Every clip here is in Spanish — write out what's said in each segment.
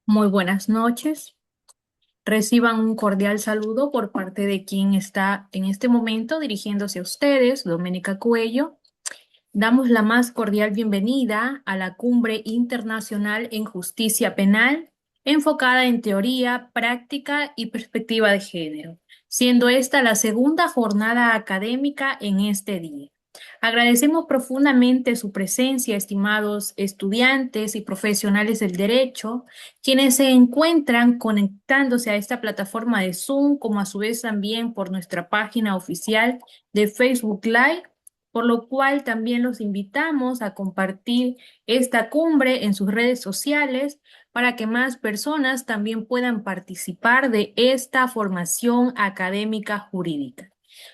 Muy buenas noches. Reciban un cordial saludo por parte de quien está en este momento dirigiéndose a ustedes, Doménica Cuello. Damos la más cordial bienvenida a la Cumbre Internacional en Justicia Penal, enfocada en teoría, práctica y perspectiva de género, siendo esta la segunda jornada académica en este día. Agradecemos profundamente su presencia, estimados estudiantes y profesionales del derecho, quienes se encuentran conectándose a esta plataforma de Zoom, como a su vez también por nuestra página oficial de Facebook Live, por lo cual también los invitamos a compartir esta cumbre en sus redes sociales para que más personas también puedan participar de esta formación académica jurídica.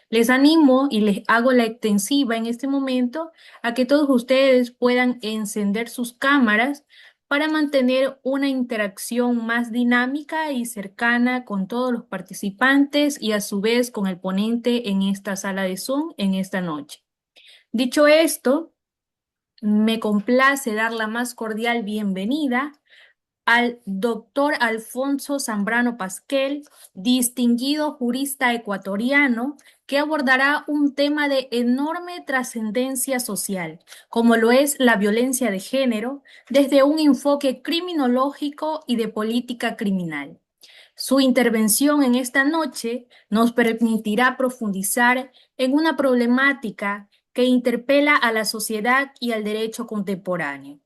Les animo y les hago la extensiva en este momento a que todos ustedes puedan encender sus cámaras para mantener una interacción más dinámica y cercana con todos los participantes y a su vez con el ponente en esta sala de Zoom en esta noche. Dicho esto, me complace dar la más cordial bienvenida al doctor Alfonso Zambrano Pasquel, distinguido jurista ecuatoriano, que abordará un tema de enorme trascendencia social, como lo es la violencia de género, desde un enfoque criminológico y de política criminal. Su intervención en esta noche nos permitirá profundizar en una problemática que interpela a la sociedad y al derecho contemporáneo.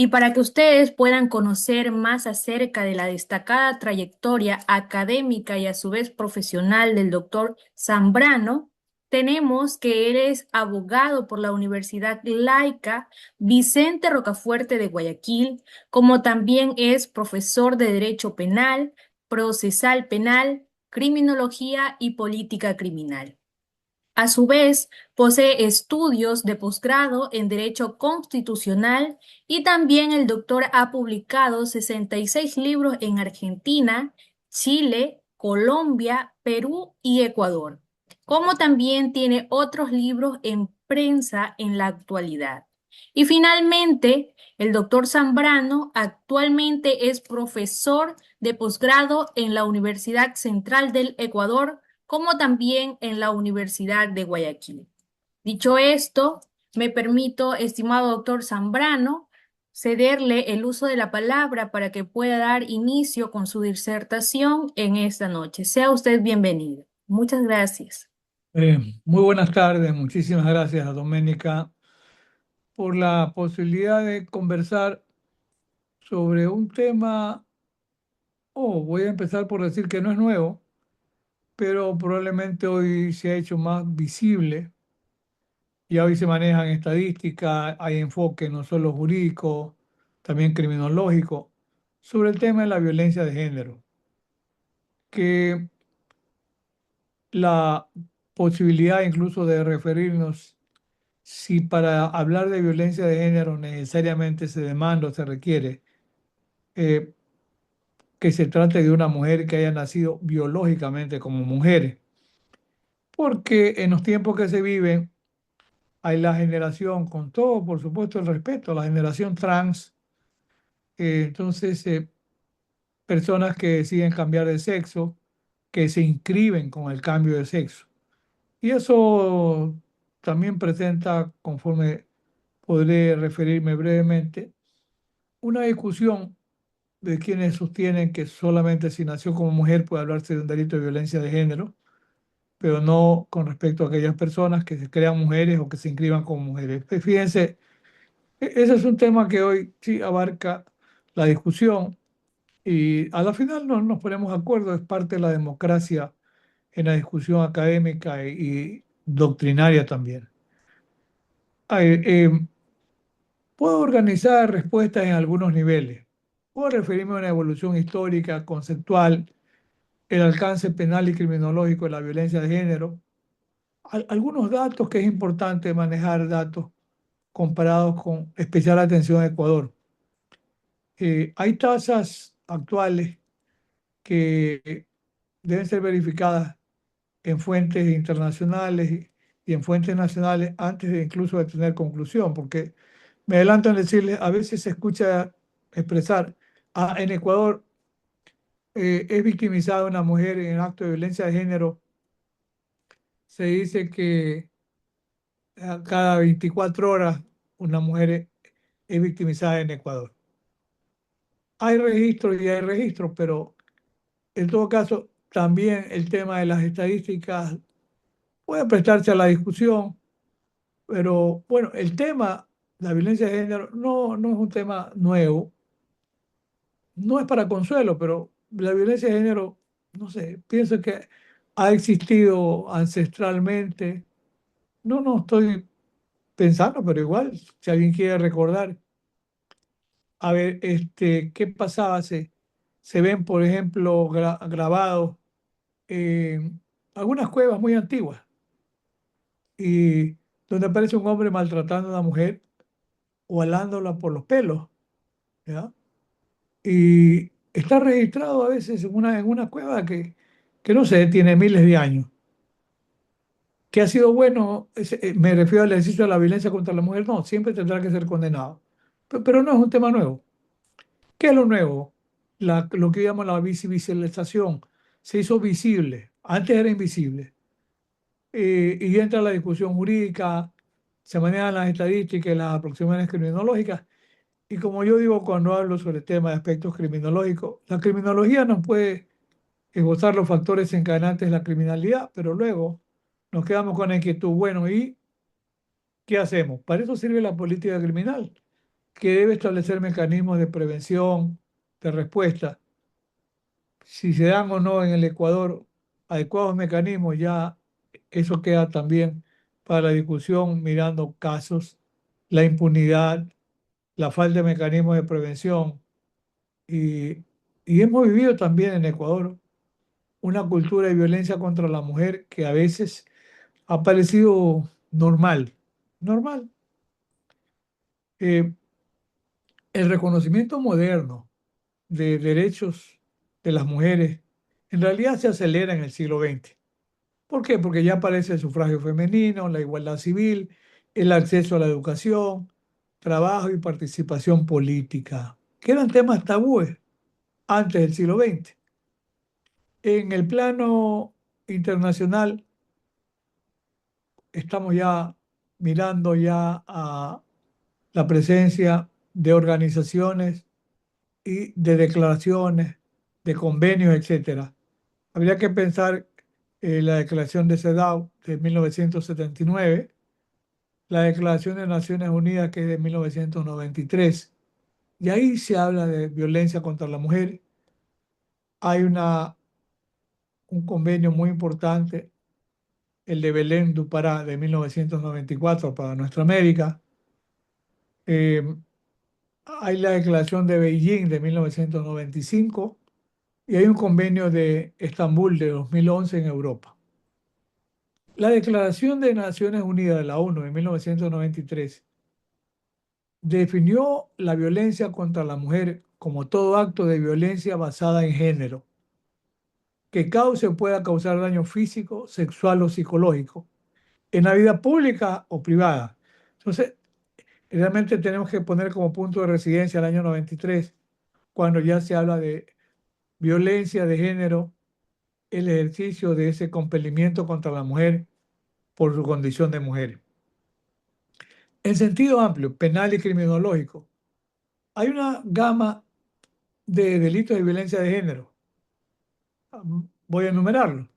Y para que ustedes puedan conocer más acerca de la destacada trayectoria académica y a su vez profesional del doctor Zambrano, tenemos que él es abogado por la Universidad Laica Vicente Rocafuerte de Guayaquil, como también es profesor de Derecho Penal, Procesal Penal, Criminología y Política Criminal. A su vez, posee estudios de posgrado en Derecho Constitucional y también el doctor ha publicado 66 libros en Argentina, Chile, Colombia, Perú y Ecuador, como también tiene otros libros en prensa en la actualidad. Y finalmente, el doctor Zambrano actualmente es profesor de posgrado en la Universidad Central del Ecuador, como también en la Universidad de Guayaquil. Dicho esto, me permito, estimado doctor Zambrano, cederle el uso de la palabra para que pueda dar inicio con su disertación en esta noche. Sea usted bienvenido. Muchas gracias. Muy buenas tardes, muchísimas gracias a Doménica por la posibilidad de conversar sobre un tema, voy a empezar por decir que no es nuevo, pero probablemente hoy se ha hecho más visible. Ya hoy se manejan estadísticas, hay enfoque no solo jurídico, también criminológico, sobre el tema de la violencia de género, que la posibilidad incluso de referirnos si para hablar de violencia de género necesariamente se demanda o se requiere eh, que se trate de una mujer que haya nacido biológicamente como mujer, porque en los tiempos que se viven hay la generación, con todo por supuesto el respeto, la generación trans, entonces personas que deciden cambiar de sexo, que se inscriben con el cambio de sexo. Y eso también presenta, conforme podré referirme brevemente, una discusión de quienes sostienen que solamente si nació como mujer puede hablarse de un delito de violencia de género, pero no con respecto a aquellas personas que se crean mujeres o que se inscriban como mujeres. Fíjense, ese es un tema que hoy sí abarca la discusión y a la final no nos ponemos de acuerdo, es parte de la democracia en la discusión académica y doctrinaria también. Ay, puedo organizar respuestas en algunos niveles. Puedo referirme a una evolución histórica, conceptual, el alcance penal y criminológico de la violencia de género. Algunos datos que es importante manejar, datos comparados con especial atención a Ecuador. Hay tasas actuales que deben ser verificadas en fuentes internacionales y en fuentes nacionales antes de incluso de tener conclusión, porque me adelanto en decirles, a veces se escucha expresar, En Ecuador es victimizada una mujer en acto de violencia de género. Se dice que a cada 24 horas una mujer es victimizada en Ecuador. Hay registros y hay registros, pero en todo caso también el tema de las estadísticas puede prestarse a la discusión, pero bueno, el tema, la violencia de género, no es un tema nuevo, no es para consuelo, pero la violencia de género, no sé, pienso que ha existido ancestralmente. No estoy pensando, pero igual, si alguien quiere recordar, a ver, ¿qué pasaba? Se ven, por ejemplo, grabados en algunas cuevas muy antiguas y donde aparece un hombre maltratando a una mujer o alándola por los pelos, ¿ya? Y está registrado a veces en una cueva que no sé, tiene miles de años. ¿Que ha sido bueno? Me refiero al ejercicio de la violencia contra la mujer. No, siempre tendrá que ser condenado. Pero no es un tema nuevo. ¿Qué es lo nuevo? Lo que llamo la visibilización. Se hizo visible. Antes era invisible. Y entra la discusión jurídica, se manejan las estadísticas y las aproximaciones criminológicas. Y como yo digo cuando hablo sobre el tema de aspectos criminológicos, la criminología nos puede esbozar los factores desencadenantes de la criminalidad, pero luego nos quedamos con la inquietud, bueno, ¿y qué hacemos? Para eso sirve la política criminal, que debe establecer mecanismos de prevención, de respuesta. Si se dan o no en el Ecuador adecuados mecanismos, ya eso queda también para la discusión mirando casos, la impunidad, la falta de mecanismos de prevención. Y, y hemos vivido también en Ecuador una cultura de violencia contra la mujer que a veces ha parecido normal. Normal. Eh, el reconocimiento moderno de derechos de las mujeres en realidad se acelera en el siglo XX. ¿Por qué? Porque ya aparece el sufragio femenino, la igualdad civil, el acceso a la educación, trabajo y participación política, que eran temas tabúes antes del siglo XX. En el plano internacional estamos ya mirando ya a la presencia de organizaciones y de declaraciones, de convenios, etcétera. Habría que pensar la declaración de CEDAW de 1979, la declaración de Naciones Unidas que es de 1993, y ahí se habla de violencia contra la mujer. Hay un convenio muy importante, el de Belém do Pará de 1994 para nuestra América. Eh, Hay la declaración de Beijing de 1995 y hay un convenio de Estambul de 2011 en Europa. La Declaración de Naciones Unidas de la ONU de 1993 definió la violencia contra la mujer como todo acto de violencia basada en género, que cause o pueda causar daño físico, sexual o psicológico, en la vida pública o privada. Entonces, realmente tenemos que poner como punto de residencia el año 93, cuando ya se habla de violencia de género, el ejercicio de ese compelimiento contra la mujer por su condición de mujer. En sentido amplio, penal y criminológico, hay una gama de delitos de violencia de género. Voy a enumerarlos.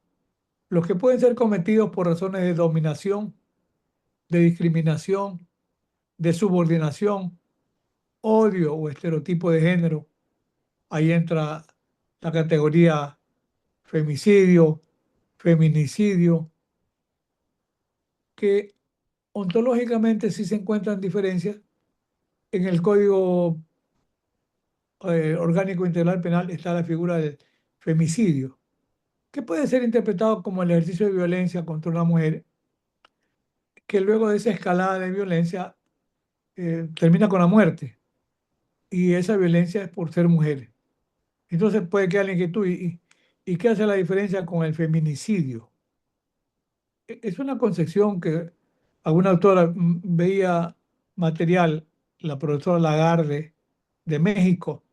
Los que pueden ser cometidos por razones de dominación, de discriminación, de subordinación, odio o estereotipo de género. Ahí entra la categoría femicidio, feminicidio, que ontológicamente sí se encuentran diferencias. En el Código Orgánico Integral Penal está la figura del femicidio, que puede ser interpretado como el ejercicio de violencia contra una mujer, que luego de esa escalada de violencia termina con la muerte. Y esa violencia es por ser mujer. Entonces puede quedar la inquietud. ¿Y qué hace la diferencia con el feminicidio? Es una concepción que alguna autora veía material, la profesora Lagarde de México,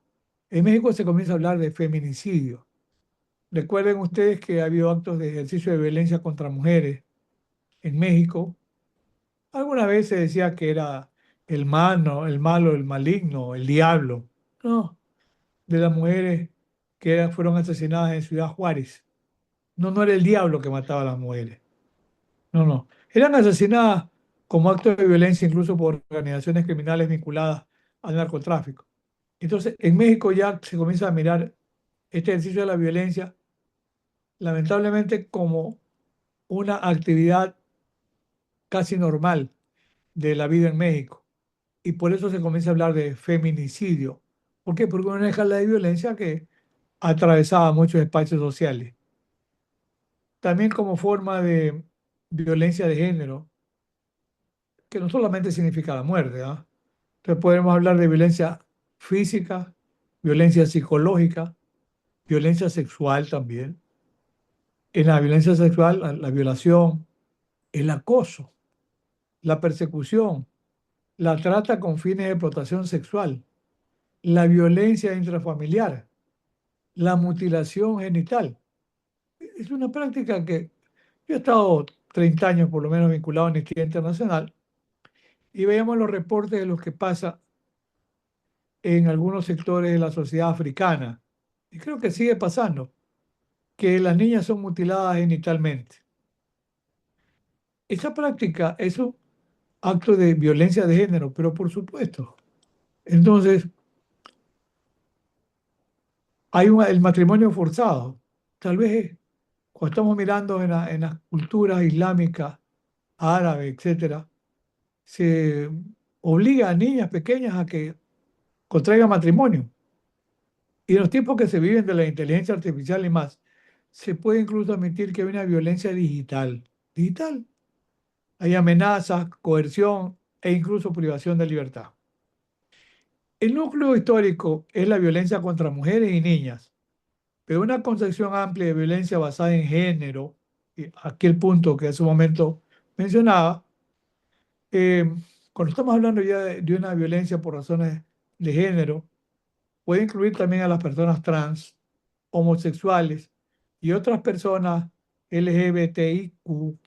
En México se comienza a hablar de feminicidio. Recuerden ustedes que ha habido actos de ejercicio de violencia contra mujeres en México. Alguna vez se decía que era el malo, el maligno, el diablo. No, de las mujeres que fueron asesinadas en Ciudad Juárez. No, no era el diablo que mataba a las mujeres. No, no. Eran asesinadas como acto de violencia incluso por organizaciones criminales vinculadas al narcotráfico. Entonces, en México ya se comienza a mirar este ejercicio de la violencia, lamentablemente, como una actividad casi normal de la vida en México. Y por eso se comienza a hablar de feminicidio. ¿Por qué? Porque una escala de violencia que atravesaba muchos espacios sociales. También como forma de violencia de género, que no solamente significa la muerte, ¿ah? Entonces podemos hablar de violencia física, violencia psicológica, violencia sexual también. En la violencia sexual, la violación, el acoso, la persecución, la trata con fines de explotación sexual, la violencia intrafamiliar, la mutilación genital. Es una práctica que yo he estado 30 años por lo menos vinculado a Amnistía Internacional y veíamos los reportes de lo que pasa en algunos sectores de la sociedad africana. Y creo que sigue pasando, que las niñas son mutiladas genitalmente. Esa práctica es un acto de violencia de género, pero por supuesto. Entonces, hay el matrimonio forzado. Tal vez cuando estamos mirando en las culturas islámicas, árabes, etcétera, se obliga a niñas pequeñas a que contraigan matrimonio. Y en los tiempos que se viven de la inteligencia artificial y más, se puede incluso admitir que hay una violencia digital. Digital. Hay amenazas, coerción e incluso privación de libertad. El núcleo histórico es la violencia contra mujeres y niñas, pero una concepción amplia de violencia basada en género, y aquí el punto que hace un momento mencionaba, eh, cuando estamos hablando ya de una violencia por razones de género, puede incluir también a las personas trans, homosexuales y otras personas LGBTIQ,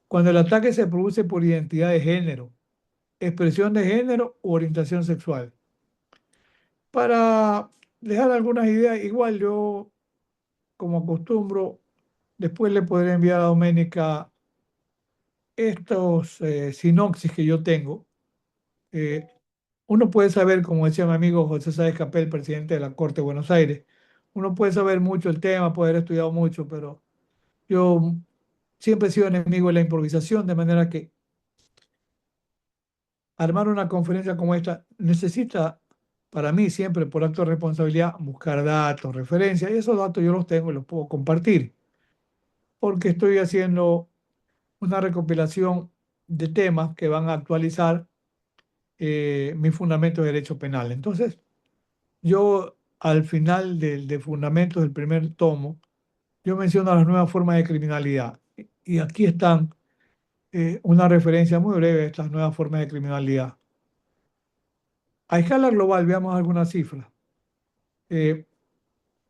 cuando el ataque se produce por identidad de género, expresión de género u orientación sexual. Para dejar algunas ideas, igual yo, como acostumbro, después le podré enviar a Doménica estos sinopsis que yo tengo. Eh, Uno puede saber, como decía mi amigo José Sáez Capel, presidente de la Corte de Buenos Aires, uno puede saber mucho el tema, puede haber estudiado mucho, pero yo siempre he sido enemigo de la improvisación, de manera que armar una conferencia como esta necesita, para mí, siempre por acto de responsabilidad, buscar datos, referencias, y esos datos yo los tengo y los puedo compartir, porque estoy haciendo una recopilación de temas que van a actualizar mi fundamento de derecho penal. Entonces, yo al final de Fundamentos del primer tomo, yo menciono las nuevas formas de criminalidad. Y aquí están una referencia muy breve a estas nuevas formas de criminalidad. A escala global, veamos algunas cifras. Eh,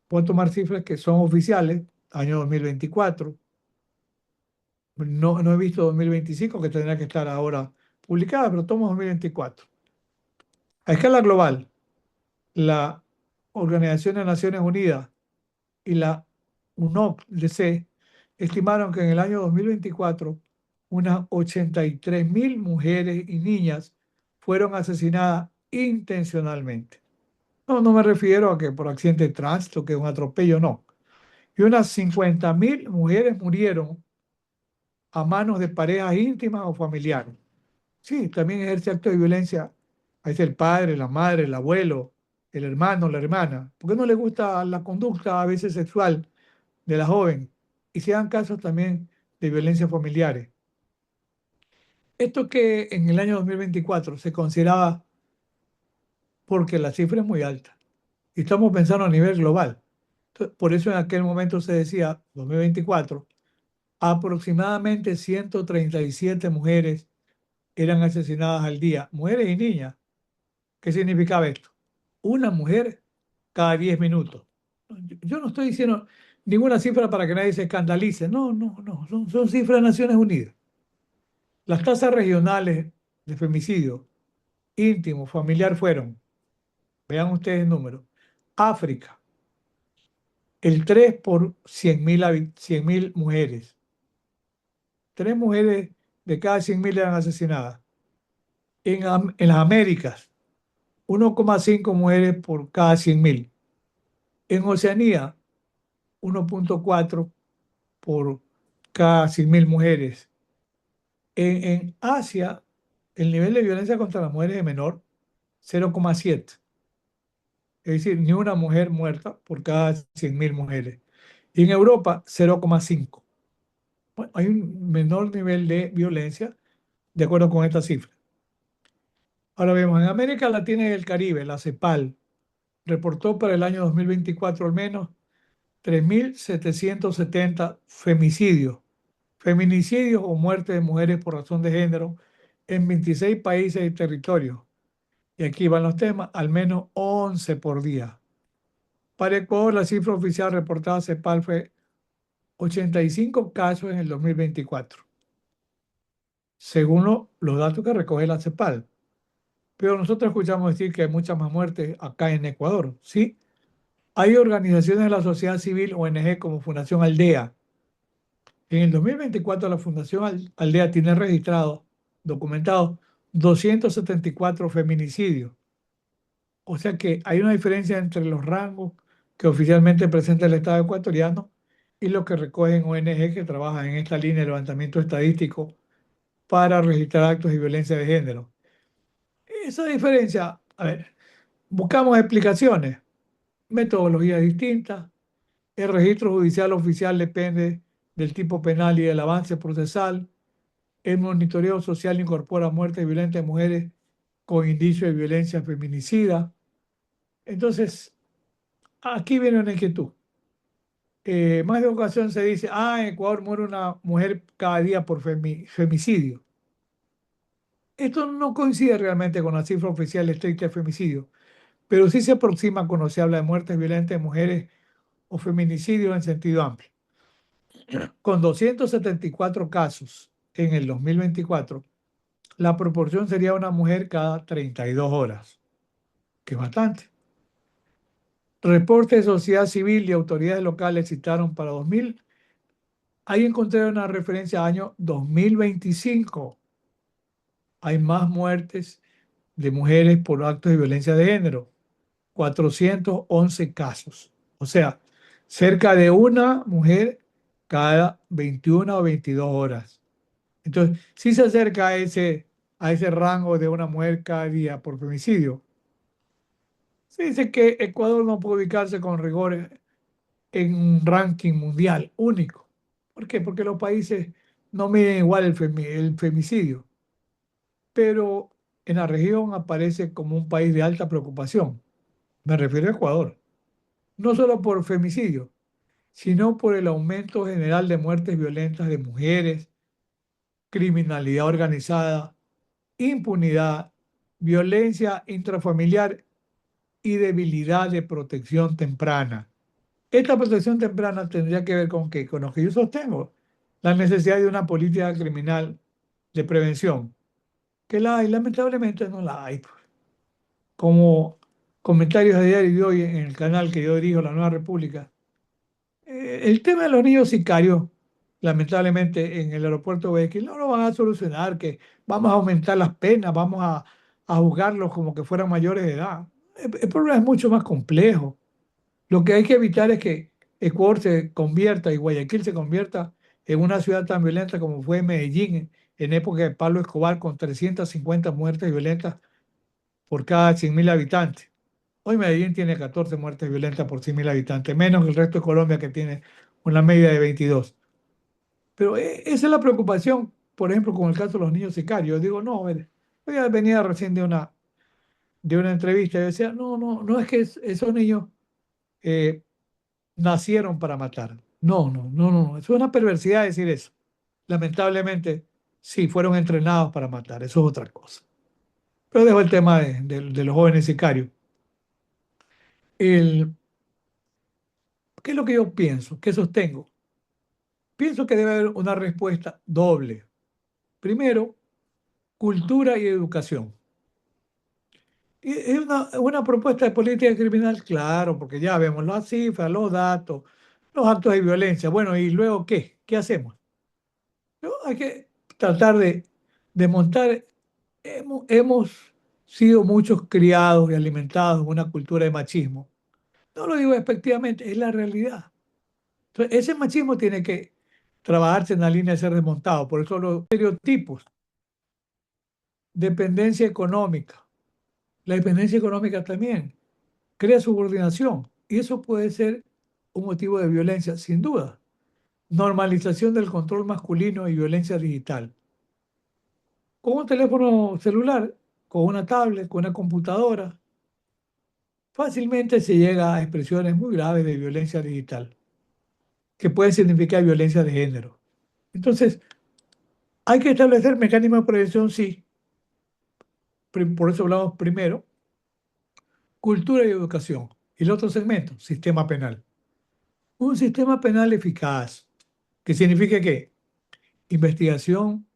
Puedo tomar cifras que son oficiales, año 2024. No, no he visto 2025, que tendrá que estar ahora publicada, pero tomo 2024. A escala global, la Organización de Naciones Unidas y la UNOPS estimaron que en el año 2024 unas 83.000 mujeres y niñas fueron asesinadas intencionalmente. No, no me refiero a que por accidente de tránsito, que es un atropello, no. Y unas 50.000 mujeres murieron a manos de parejas íntimas o familiares. Sí, también ejerce actos de violencia. Ahí es el padre, la madre, el abuelo, el hermano, la hermana. ¿Por qué no le gusta la conducta a veces sexual de la joven? Y se dan casos también de violencia familiares. Esto que en el año 2024 se consideraba, porque la cifra es muy alta, y estamos pensando a nivel global. Por eso en aquel momento se decía, 2024, aproximadamente 137 mujeres eran asesinadas al día, mujeres y niñas. ¿Qué significaba esto? Una mujer cada 10 minutos. Yo no estoy diciendo ninguna cifra para que nadie se escandalice. No, no, no. Son cifras de Naciones Unidas. Las tasas regionales de femicidio íntimo, familiar fueron, vean ustedes el número, África, el 3 por 100.000 mujeres. 3 mujeres de cada 100.000 eran asesinadas. En las Américas, 1,5 mujeres por cada 100.000. En Oceanía, 1,4 por cada 100.000 mujeres. En Asia, el nivel de violencia contra las mujeres es menor, 0,7. Es decir, ni una mujer muerta por cada 100.000 mujeres. Y en Europa, 0,5. Bueno, hay un menor nivel de violencia de acuerdo con esta cifra. Ahora vemos, en América Latina y el Caribe, la CEPAL reportó para el año 2024 al menos 3.770 femicidios, feminicidios o muertes de mujeres por razón de género en 26 países y territorios. Y aquí van los temas, al menos 11 por día. Para Ecuador, la cifra oficial reportada a CEPAL fue 85 casos en el 2024, según los datos que recoge la CEPAL. Pero nosotros escuchamos decir que hay muchas más muertes acá en Ecuador, ¿sí? Hay organizaciones de la sociedad civil, ONG, como Fundación Aldea. En el 2024 la Fundación Aldea tiene registrado, documentado, 274 feminicidios. O sea que hay una diferencia entre los rangos que oficialmente presenta el Estado ecuatoriano y lo que recogen ONG que trabajan en esta línea de levantamiento estadístico para registrar actos de violencia de género. Esa diferencia, a ver, buscamos explicaciones, metodologías distintas. El registro judicial oficial depende del tipo penal y del avance procesal. El monitoreo social incorpora muertes violentas de mujeres con indicio de violencia feminicida. Entonces, aquí viene una inquietud. Más de ocasión se dice, en Ecuador muere una mujer cada día por femicidio. Esto no coincide realmente con la cifra oficial estricta de femicidio, pero sí se aproxima cuando se habla de muertes violentas de mujeres o feminicidios en sentido amplio. Con 274 casos en el 2024, la proporción sería una mujer cada 32 horas, que es bastante. Reportes de sociedad civil y autoridades locales citaron para 2000. Ahí encontré una referencia al año 2025. Hay más muertes de mujeres por actos de violencia de género, 411 casos. O sea, cerca de una mujer cada 21 o 22 horas. Entonces, sí se acerca a ese rango de una mujer cada día por femicidio. Se dice que Ecuador no puede ubicarse con rigor en un ranking mundial único. ¿Por qué? Porque los países no miden igual el femicidio, pero en la región aparece como un país de alta preocupación. Me refiero a Ecuador, no solo por femicidio, sino por el aumento general de muertes violentas de mujeres, criminalidad organizada, impunidad, violencia intrafamiliar y debilidad de protección temprana. Esta protección temprana tendría que ver con que, con lo que yo sostengo, la necesidad de una política criminal de prevención, que la hay, lamentablemente no la hay. Como comentarios de diario de hoy en el canal que yo dirijo, La Nueva República, el tema de los niños sicarios, lamentablemente en el aeropuerto de Guayaquil no lo van a solucionar, que vamos a aumentar las penas, vamos a juzgarlos como que fueran mayores de edad. El problema es mucho más complejo. Lo que hay que evitar es que Ecuador se convierta y Guayaquil se convierta en una ciudad tan violenta como fue Medellín en época de Pablo Escobar, con 350 muertes violentas por cada 100.000 habitantes. Hoy Medellín tiene 14 muertes violentas por 100.000 habitantes, menos que el resto de Colombia, que tiene una media de 22. Pero esa es la preocupación, por ejemplo, con el caso de los niños sicarios. Yo digo, no, a ver, hoy venía recién de una entrevista y decía, no, no, no es que esos niños eh, nacieron para matar. No, no, no, no. Es una perversidad decir eso. Lamentablemente, sí, fueron entrenados para matar. Eso es otra cosa. Pero dejo el tema de los jóvenes sicarios. El, ¿Qué es lo que yo pienso? ¿Qué sostengo? Pienso que debe haber una respuesta doble. Primero, cultura y educación. Y es una propuesta de política criminal, claro, porque ya vemos las cifras, los datos, los actos de violencia. Bueno, ¿y luego qué? ¿Qué hacemos? ¿No? Hay que tratar de montar. Hemos sido muchos criados y alimentados en una cultura de machismo. No lo digo despectivamente, es la realidad. Entonces, ese machismo tiene que trabajarse en la línea de ser desmontado. Por eso los estereotipos, dependencia económica. La dependencia económica también crea subordinación y eso puede ser un motivo de violencia, sin duda. Normalización del control masculino y violencia digital. Con un teléfono celular, con una tablet, con una computadora, fácilmente se llega a expresiones muy graves de violencia digital, que pueden significar violencia de género. Entonces, hay que establecer mecanismos de prevención, sí. Por eso hablamos primero, cultura y educación. Y el otro segmento, sistema penal. Un sistema penal eficaz, que significa que investigación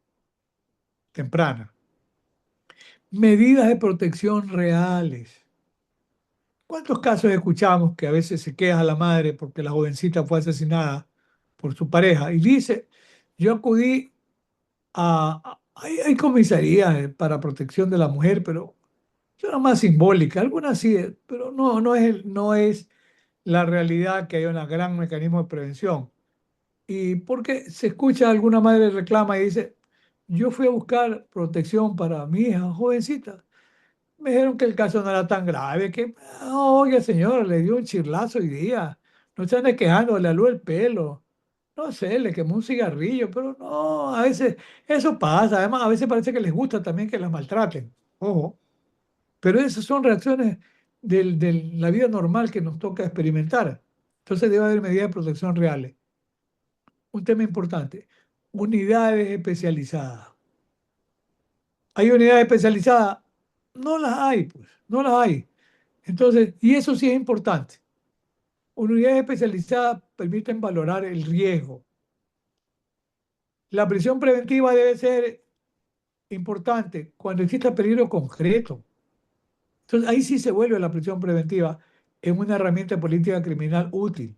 temprana, medidas de protección reales. ¿Cuántos casos escuchamos que a veces se queja la madre porque la jovencita fue asesinada por su pareja y dice, yo acudí hay comisarías para protección de la mujer, pero son más simbólicas, algunas sí, pero no es la realidad que hay un gran mecanismo de prevención. Y porque se escucha alguna madre reclama y dice, yo fui a buscar protección para mi hija jovencita. Me dijeron que el caso no era tan grave, que, oye señor, le dio un chirlazo hoy día, no se ande quejando, le aló el pelo, no sé, le quemó un cigarrillo, pero no, a veces eso pasa, además a veces parece que les gusta también que las maltraten, ojo, pero esas son reacciones de la vida normal que nos toca experimentar. Entonces debe haber medidas de protección reales. Un tema importante, unidades especializadas. ¿Hay unidades especializadas? No las hay, pues, no las hay. Entonces, y eso sí es importante. Unidades especializadas permiten valorar el riesgo. La prisión preventiva debe ser importante cuando exista peligro concreto. Entonces, ahí sí se vuelve la prisión preventiva en una herramienta de política criminal útil.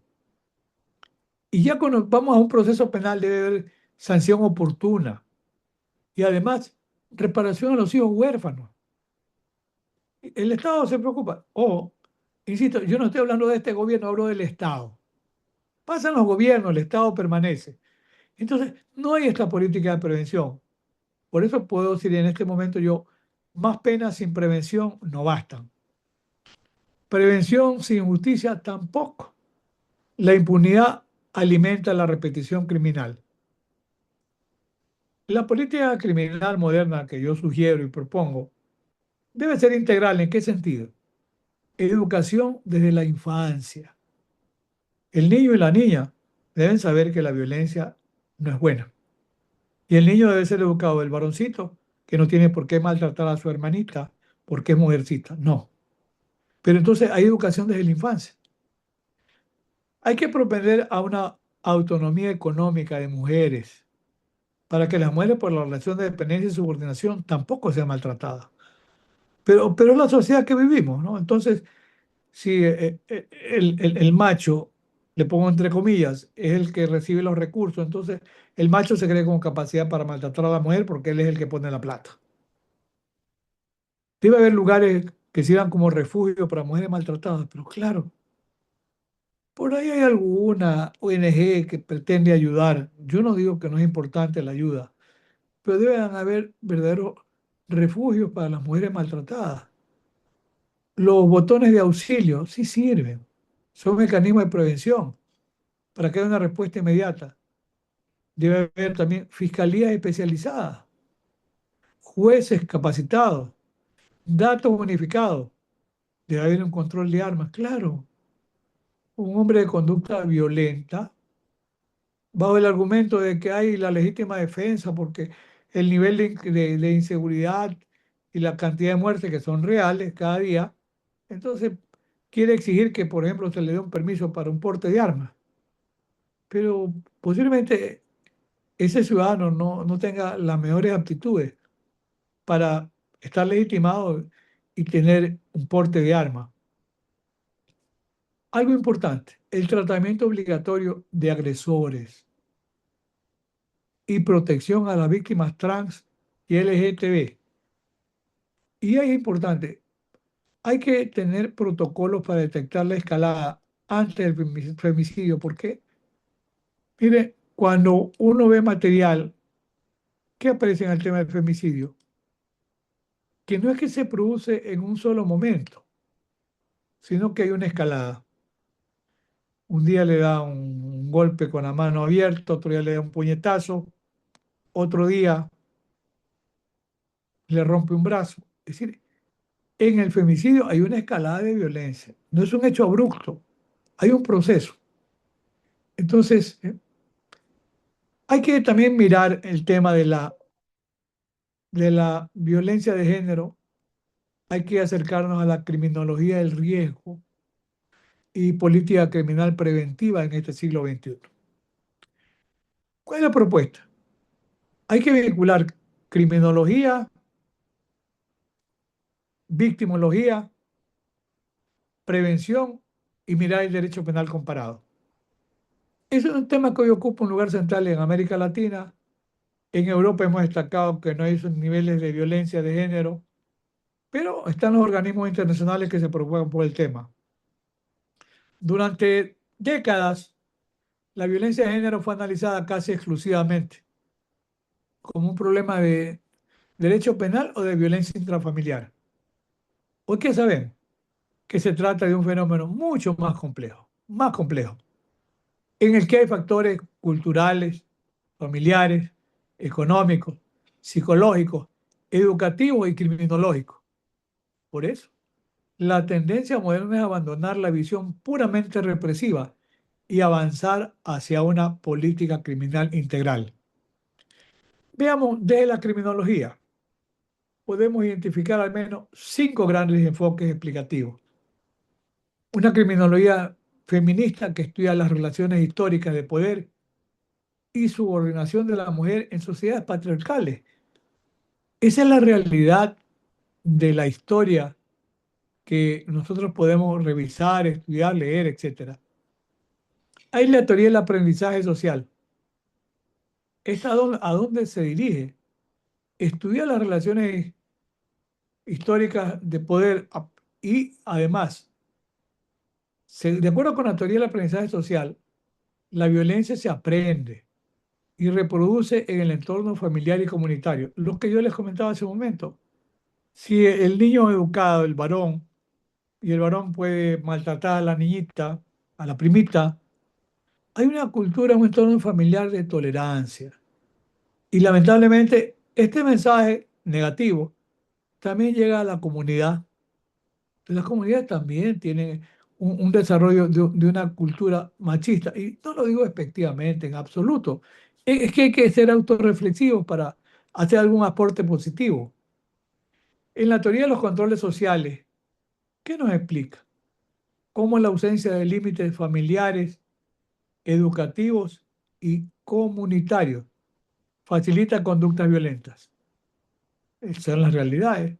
Y ya cuando vamos a un proceso penal debe haber sanción oportuna y además reparación a los hijos huérfanos. El Estado se preocupa. O, insisto, yo no estoy hablando de este gobierno, hablo del Estado. Pasan los gobiernos, el Estado permanece. Entonces, no hay esta política de prevención. Por eso puedo decir en este momento yo, más penas sin prevención no bastan. Prevención sin justicia tampoco. La impunidad alimenta la repetición criminal. La política criminal moderna que yo sugiero y propongo debe ser integral. ¿En qué sentido? Educación desde la infancia. El niño y la niña deben saber que la violencia no es buena. Y el niño debe ser educado, el varoncito, que no tiene por qué maltratar a su hermanita porque es mujercita. No. Pero entonces hay educación desde la infancia. Hay que propender a una autonomía económica de mujeres para que las mujeres por la relación de dependencia y subordinación tampoco sean maltratadas. Pero es la sociedad que vivimos, ¿no? Entonces, si el macho, le pongo entre comillas, es el que recibe los recursos, entonces el macho se cree con capacidad para maltratar a la mujer porque él es el que pone la plata. Debe haber lugares que sirvan como refugio para mujeres maltratadas, pero claro, por ahí hay alguna ONG que pretende ayudar. Yo no digo que no es importante la ayuda, pero deben haber verdaderos refugios para las mujeres maltratadas. Los botones de auxilio sí sirven, son mecanismos de prevención para que haya una respuesta inmediata. Debe haber también fiscalías especializadas, jueces capacitados, datos unificados. Debe haber un control de armas, claro. Un hombre de conducta violenta, bajo el argumento de que hay la legítima defensa, porque el nivel de inseguridad y la cantidad de muertes que son reales cada día, entonces quiere exigir que, por ejemplo, se le dé un permiso para un porte de armas, pero posiblemente ese ciudadano no tenga las mejores aptitudes para estar legitimado y tener un porte de armas. Algo importante, el tratamiento obligatorio de agresores y protección a las víctimas trans y LGTB. Y es importante, hay que tener protocolos para detectar la escalada antes del femicidio, porque, mire, cuando uno ve material que aparece en el tema del femicidio, que no es que se produce en un solo momento, sino que hay una escalada. Un día le da un golpe con la mano abierta, otro día le da un puñetazo, otro día le rompe un brazo. Es decir, en el femicidio hay una escalada de violencia, no es un hecho abrupto, hay un proceso. Entonces, hay que también mirar el tema de la violencia de género, hay que acercarnos a la criminología del riesgo y política criminal preventiva en este siglo XXI. ¿Cuál es la propuesta? Hay que vincular criminología, victimología, prevención y mirar el derecho penal comparado. Ese es un tema que hoy ocupa un lugar central en América Latina. En Europa hemos destacado que no hay esos niveles de violencia de género, pero están los organismos internacionales que se preocupan por el tema. Durante décadas, la violencia de género fue analizada casi exclusivamente como un problema de derecho penal o de violencia intrafamiliar. Hoy que sabemos que se trata de un fenómeno mucho más complejo, en el que hay factores culturales, familiares, económicos, psicológicos, educativos y criminológicos. Por eso, la tendencia moderna es abandonar la visión puramente represiva y avanzar hacia una política criminal integral. Veamos, desde la criminología, podemos identificar al menos 5 grandes enfoques explicativos. Una criminología feminista que estudia las relaciones históricas de poder y subordinación de la mujer en sociedades patriarcales. Esa es la realidad de la historia que nosotros podemos revisar, estudiar, leer, etcétera. Hay la teoría del aprendizaje social. ¿Esta a dónde se dirige? Estudia las relaciones históricas de poder y además, de acuerdo con la teoría del aprendizaje social, la violencia se aprende y reproduce en el entorno familiar y comunitario. Lo que yo les comentaba hace un momento. Si el niño educado, el varón, y el varón puede maltratar a la niñita, a la primita, hay una cultura, un entorno familiar de tolerancia. Y lamentablemente este mensaje negativo también llega a la comunidad. Las comunidades también tienen un desarrollo de una cultura machista. Y no lo digo despectivamente, en absoluto. Es que hay que ser autorreflexivos para hacer algún aporte positivo. En la teoría de los controles sociales, ¿qué nos explica? Cómo la ausencia de límites familiares, educativos y comunitarios facilita conductas violentas. Esas son las realidades.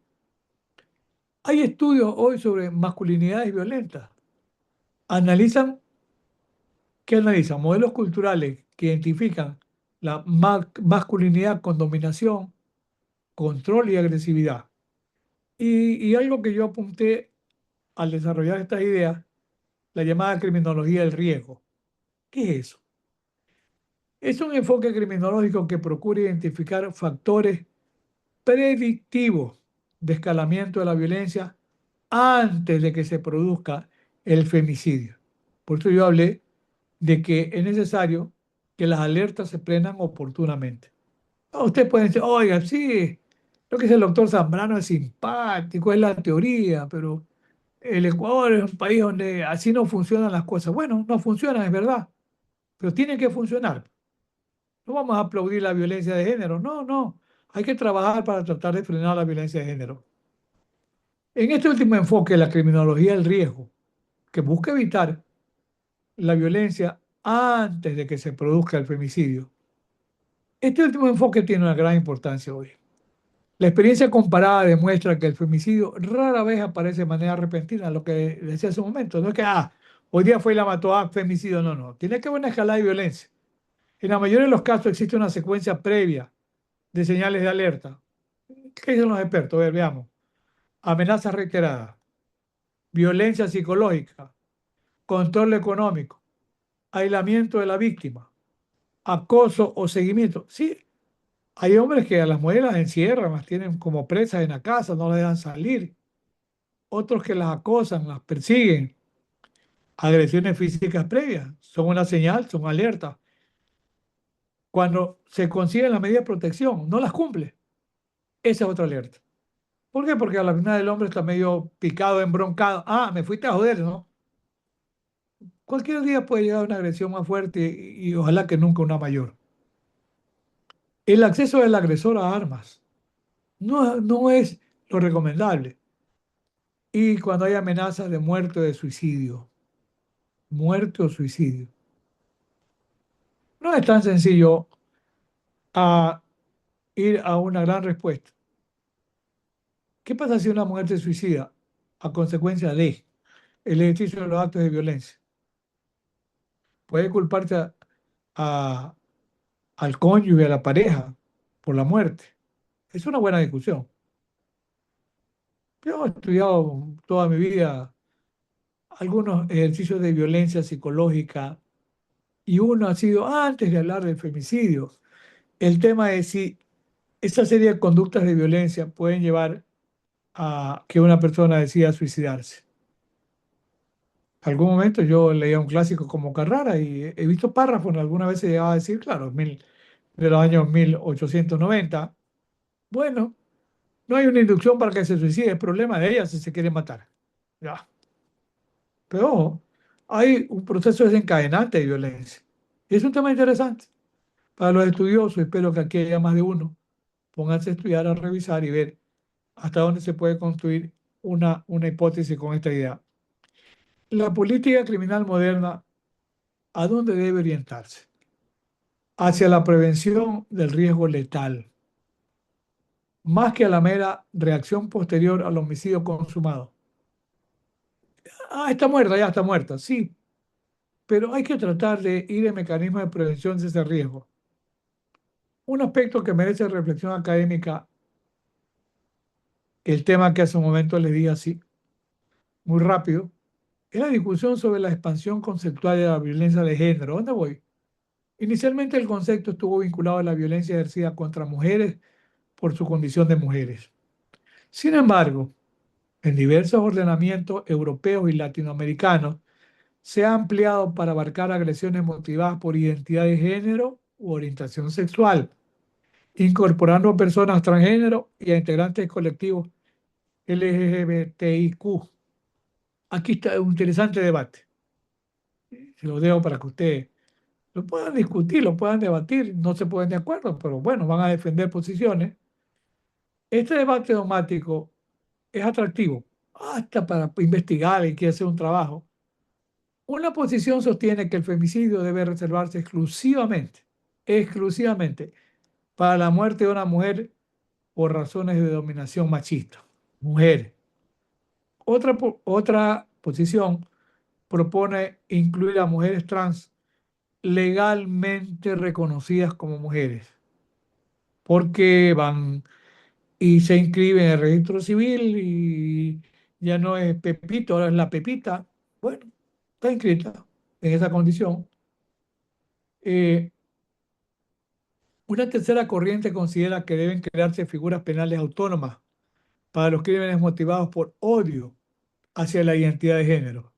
Hay estudios hoy sobre masculinidades violentas. Analizan, ¿qué analizan? Modelos culturales que identifican la masculinidad con dominación, control y agresividad. Y algo que yo apunté al desarrollar estas ideas, la llamada criminología del riesgo. ¿Qué es eso? Es un enfoque criminológico que procura identificar factores predictivos de escalamiento de la violencia antes de que se produzca el femicidio. Por eso yo hablé de que es necesario que las alertas se prendan oportunamente. Usted puede decir, oiga, sí, lo que dice el doctor Zambrano es simpático, es la teoría, pero el Ecuador es un país donde así no funcionan las cosas. Bueno, no funcionan, es verdad, pero tienen que funcionar. No vamos a aplaudir la violencia de género, no, no. Hay que trabajar para tratar de frenar la violencia de género. En este último enfoque, la criminología del riesgo, que busca evitar la violencia antes de que se produzca el femicidio. Este último enfoque tiene una gran importancia hoy. La experiencia comparada demuestra que el femicidio rara vez aparece de manera repentina, lo que decía hace un momento. No es que, hoy día fue y la mató, femicidio. No, no. Tiene que haber una escalada de violencia. En la mayoría de los casos existe una secuencia previa de señales de alerta. ¿Qué dicen los expertos? A ver, veamos. Amenazas reiteradas, violencia psicológica, control económico, aislamiento de la víctima, acoso o seguimiento. Sí, hay hombres que a las mujeres las encierran, las tienen como presas en la casa, no las dejan salir. Otros que las acosan, las persiguen. Agresiones físicas previas son una señal, son alertas. Cuando se consiguen las medidas de protección, no las cumple. Esa es otra alerta. ¿Por qué? Porque a la final el hombre está medio picado, embroncado. Me fuiste a joder, ¿no? Cualquier día puede llegar una agresión más fuerte y ojalá que nunca una mayor. El acceso del agresor a armas no es lo recomendable. Y cuando hay amenazas de muerte o de suicidio, muerte o suicidio, no es tan sencillo a ir a una gran respuesta. ¿Qué pasa si una mujer se suicida a consecuencia de el ejercicio de los actos de violencia? Puede culparse a- al cónyuge, a la pareja, por la muerte. Es una buena discusión. Yo he estudiado toda mi vida algunos ejercicios de violencia psicológica y uno ha sido antes de hablar del femicidio. El tema es si esa serie de conductas de violencia pueden llevar a que una persona decida suicidarse. Algún momento yo leía un clásico como Carrara y he visto párrafos en alguna vez se llegaba a decir, claro, de los años 1890, bueno, no hay una inducción para que se suicide, es problema de ella si se quiere matar. Ya. Pero ojo, hay un proceso desencadenante de violencia. Y es un tema interesante para los estudiosos. Espero que aquí haya más de uno. Pónganse a estudiar, a revisar y ver hasta dónde se puede construir una hipótesis con esta idea. La política criminal moderna, ¿a dónde debe orientarse? Hacia la prevención del riesgo letal, más que a la mera reacción posterior al homicidio consumado. Está muerta, ya está muerta, sí, pero hay que tratar de ir en mecanismos de prevención de ese riesgo. Un aspecto que merece reflexión académica, el tema que hace un momento les di así, muy rápido, es la discusión sobre la expansión conceptual de la violencia de género. ¿Dónde voy? Inicialmente el concepto estuvo vinculado a la violencia ejercida contra mujeres por su condición de mujeres. Sin embargo, en diversos ordenamientos europeos y latinoamericanos, se ha ampliado para abarcar agresiones motivadas por identidad de género u orientación sexual, incorporando a personas transgénero y a integrantes colectivos LGBTIQ. Aquí está un interesante debate. Se lo dejo para que ustedes lo puedan discutir, lo puedan debatir. No se ponen de acuerdo, pero bueno, van a defender posiciones. Este debate dogmático es atractivo, hasta para investigar y que hacer un trabajo. Una posición sostiene que el femicidio debe reservarse exclusivamente para la muerte de una mujer por razones de dominación machista. Mujeres. Otra posición propone incluir a mujeres trans legalmente reconocidas como mujeres, porque van y se inscriben en el registro civil y ya no es Pepito, ahora es la Pepita. Bueno, está inscrita en esa condición. Eh, una tercera corriente considera que deben crearse figuras penales autónomas para los crímenes motivados por odio hacia la identidad de género,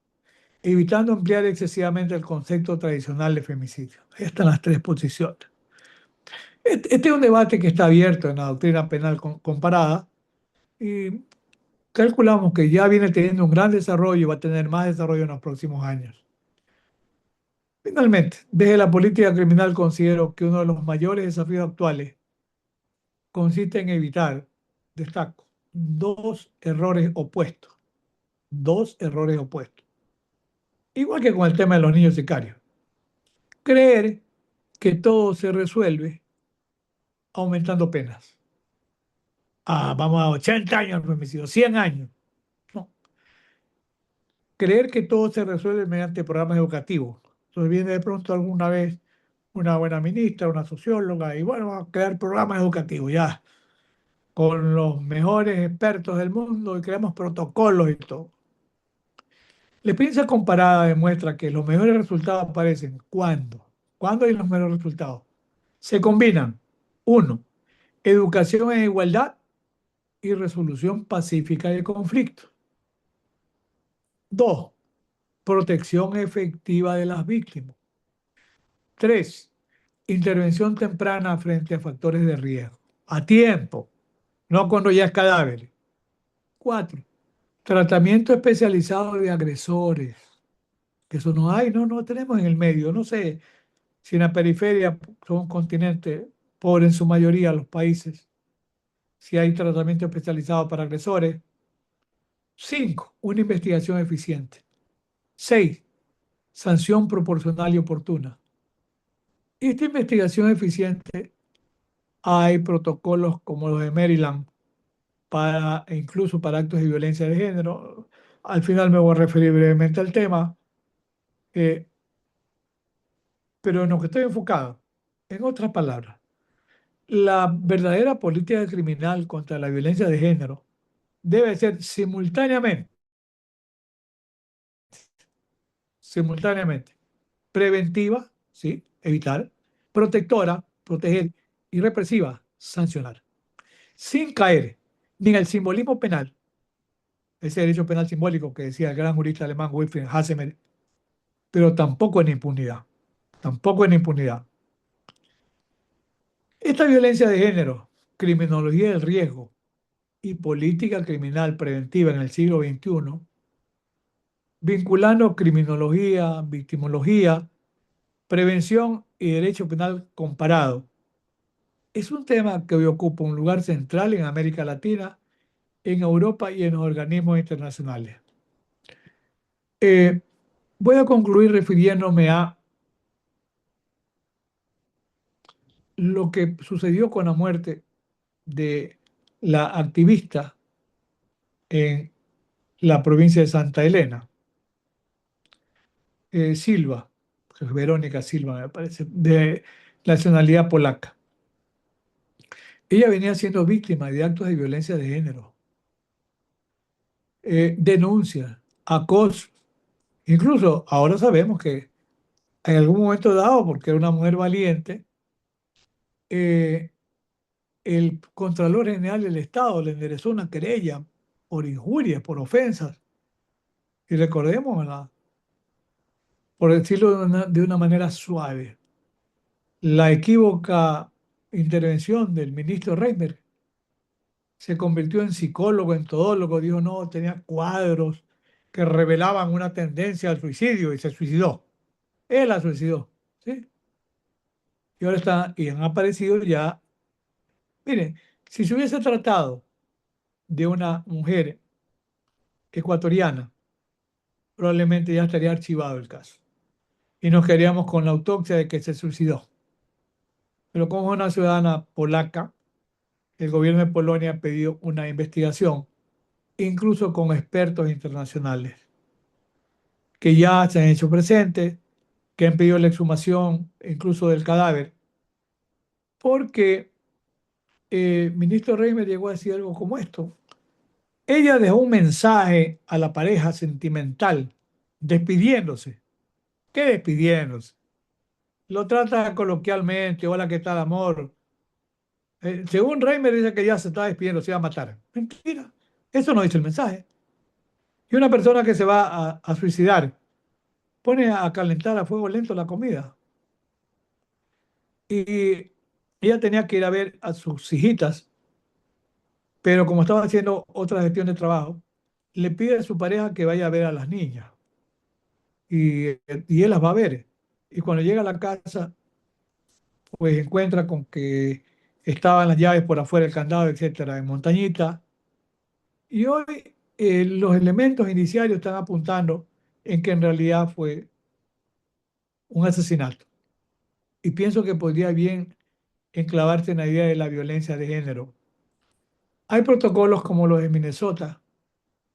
evitando ampliar excesivamente el concepto tradicional de femicidio. Ahí están las tres posiciones. Este es un debate que está abierto en la doctrina penal comparada y calculamos que ya viene teniendo un gran desarrollo y va a tener más desarrollo en los próximos años. Finalmente, desde la política criminal considero que uno de los mayores desafíos actuales consiste en evitar, destaco, dos errores opuestos. Dos errores opuestos. igual que con el tema de los niños sicarios. Creer que todo se resuelve aumentando penas. Vamos a 80 años al femicidio, 100 años. No. Creer que todo se resuelve mediante programas educativos. Entonces viene de pronto alguna vez una buena ministra, una socióloga, y bueno, vamos a crear programas educativos ya, con los mejores expertos del mundo y creamos protocolos y todo. La experiencia comparada demuestra que los mejores resultados aparecen cuando. ¿Cuándo hay los mejores resultados? Se combinan, uno, educación en igualdad y resolución pacífica de conflictos. Dos, protección efectiva de las víctimas. Tres, intervención temprana frente a factores de riesgo. A tiempo, no cuando ya es cadáver. Cuatro, tratamiento especializado de agresores. Que eso no hay, no tenemos en el medio. No sé si en la periferia son un continente pobre en su mayoría los países, si hay tratamiento especializado para agresores. Cinco, una investigación eficiente. Seis, sanción proporcional y oportuna. Y esta investigación eficiente, hay protocolos como los de Maryland para, e incluso para actos de violencia de género. Al final me voy a referir brevemente al tema, eh, pero en lo que estoy enfocado, en otras palabras, la verdadera política criminal contra la violencia de género debe ser simultáneamente, preventiva, ¿sí? Evitar, protectora, proteger, y represiva, sancionar, sin caer ni en el simbolismo penal, ese derecho penal simbólico que decía el gran jurista alemán Wilfried Hassemer, pero tampoco en impunidad, tampoco en impunidad. Esta violencia de género, criminología del riesgo y política criminal preventiva en el siglo XXI, vinculando criminología, victimología, prevención y derecho penal comparado, es un tema que hoy ocupa un lugar central en América Latina, en Europa y en los organismos internacionales. Eh, Voy a concluir refiriéndome a lo que sucedió con la muerte de la activista en la provincia de Santa Elena, Silva, Verónica Silva me parece, de nacionalidad polaca. Ella venía siendo víctima de actos de violencia de género, denuncias, acoso. Incluso ahora sabemos que en algún momento dado, porque era una mujer valiente, eh, el Contralor General del Estado le enderezó una querella por injurias, por ofensas. Y recordemos, ¿verdad? Por decirlo de una manera suave, la equívoca intervención del ministro Reimer se convirtió en psicólogo, en todólogo, dijo no, tenía cuadros que revelaban una tendencia al suicidio y se suicidó. Él la suicidó, ¿sí? Y ahora está, y han aparecido ya, miren, si se hubiese tratado de una mujer ecuatoriana, probablemente ya estaría archivado el caso. Y nos quedaríamos con la autopsia de que se suicidó. Pero como es una ciudadana polaca, el gobierno de Polonia ha pedido una investigación, incluso con expertos internacionales, que ya se han hecho presentes, que han pedido la exhumación incluso del cadáver, porque el ministro Reimer llegó a decir algo como esto. Ella dejó un mensaje a la pareja sentimental, despidiéndose. ¿Qué despidiéndose? Lo trata coloquialmente, hola, ¿qué tal, amor? Según Reimer dice que ya se está despidiendo, se va a matar. Mentira, eso no dice el mensaje. Y una persona que se va a suicidar pone a calentar a fuego lento la comida. Y ella tenía que ir a ver a sus hijitas, pero como estaba haciendo otra gestión de trabajo, le pide a su pareja que vaya a ver a las niñas. Y él las va a ver. Y cuando llega a la casa, pues encuentra con que estaban las llaves por afuera, el candado, etcétera, en montañita. Y hoy los elementos iniciales están apuntando en que en realidad fue un asesinato. Y pienso que podría bien enclavarse en la idea de la violencia de género. Hay protocolos como los de Minnesota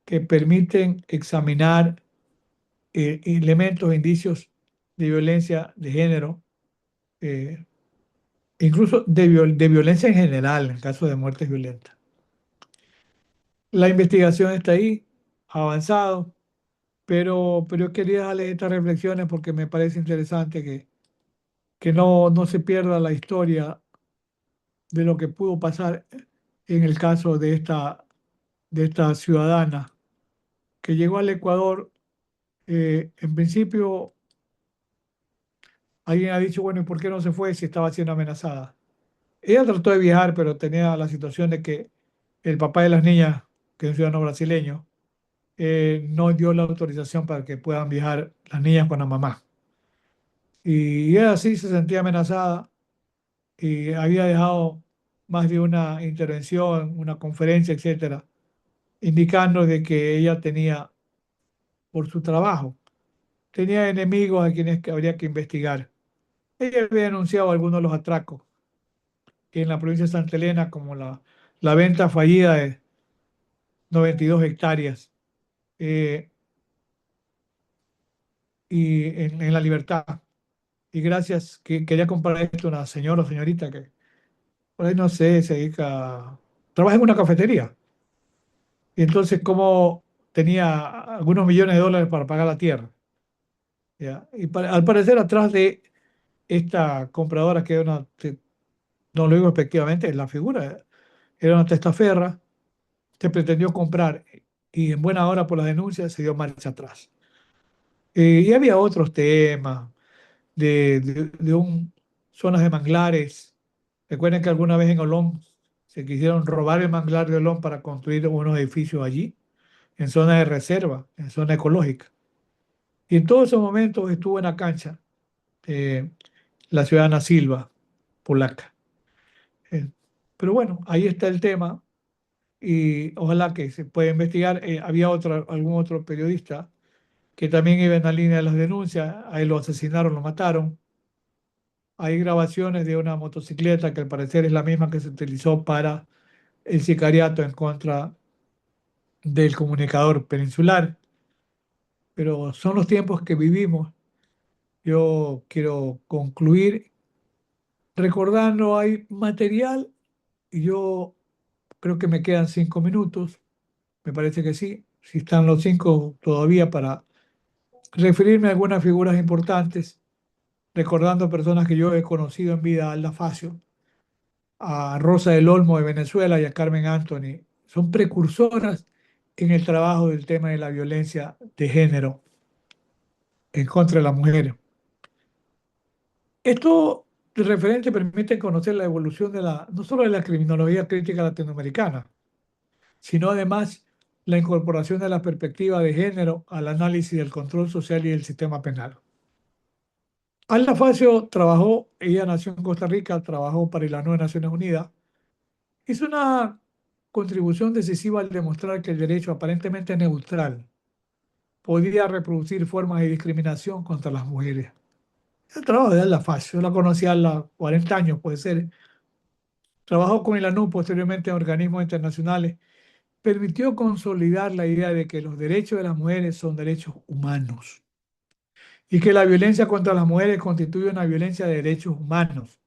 que permiten examinar elementos, indicios de violencia de género, eh, incluso de violencia en general, en caso de muertes violentas. La investigación está ahí, ha avanzado, pero yo quería darles estas reflexiones porque me parece interesante que no se pierda la historia de lo que pudo pasar en el caso de esta ciudadana que llegó al Ecuador. En principio, alguien ha dicho, bueno, ¿y por qué no se fue si estaba siendo amenazada? Ella trató de viajar, pero tenía la situación de que el papá de las niñas, que es un ciudadano brasileño, no dio la autorización para que puedan viajar las niñas con la mamá. Y ella sí se sentía amenazada y había dejado más de una intervención, una conferencia, etcétera, indicando de que ella tenía, por su trabajo, tenía enemigos a quienes que habría que investigar. Ella había denunciado algunos de los atracos en la provincia de Santa Elena, como la venta fallida de 92 hectáreas y en La Libertad. Y gracias, que quería comprar esto una señora o señorita que por ahí no sé, se dedica, trabaja en una cafetería. Y entonces, como tenía algunos millones de dólares para pagar la tierra. ¿Ya? Y al parecer, atrás de esta compradora, que era no lo digo efectivamente, es la figura, era una testaferra, se pretendió comprar y en buena hora por las denuncias se dio marcha atrás. Y había otros temas zonas de manglares. Recuerden que alguna vez en Olón se quisieron robar el manglar de Olón para construir unos edificios allí, en zona de reserva, en zona ecológica. Y en todos esos momentos estuvo en la cancha eh, la ciudadana Silva, polaca. Eh, pero bueno, ahí está el tema y ojalá que se pueda investigar. Había algún otro periodista que también iba en la línea de las denuncias, a él lo asesinaron, lo mataron. Hay grabaciones de una motocicleta que al parecer es la misma que se utilizó para el sicariato en contra del comunicador peninsular, pero son los tiempos que vivimos. Yo quiero concluir recordando, hay material y yo creo que me quedan 5 minutos, me parece que sí, si están los 5 todavía para referirme a algunas figuras importantes, recordando personas que yo he conocido en vida, Alda Facio, a Rosa del Olmo de Venezuela y a Carmen Anthony. Son precursoras en el trabajo del tema de la violencia de género en contra de las mujeres. Esto de referente permite conocer la evolución no solo de la criminología crítica latinoamericana, sino además la incorporación de la perspectiva de género al análisis del control social y del sistema penal. Alda Facio trabajó, ella nació en Costa Rica, trabajó para la Nueva Naciones Unidas. Hizo una contribución decisiva al demostrar que el derecho aparentemente neutral podía reproducir formas de discriminación contra las mujeres. El trabajo de Alda Facio, yo la conocí a los 40 años, puede ser. Trabajó con el ANU posteriormente en organismos internacionales. Permitió consolidar la idea de que los derechos de las mujeres son derechos humanos y que la violencia contra las mujeres constituye una violencia de derechos humanos.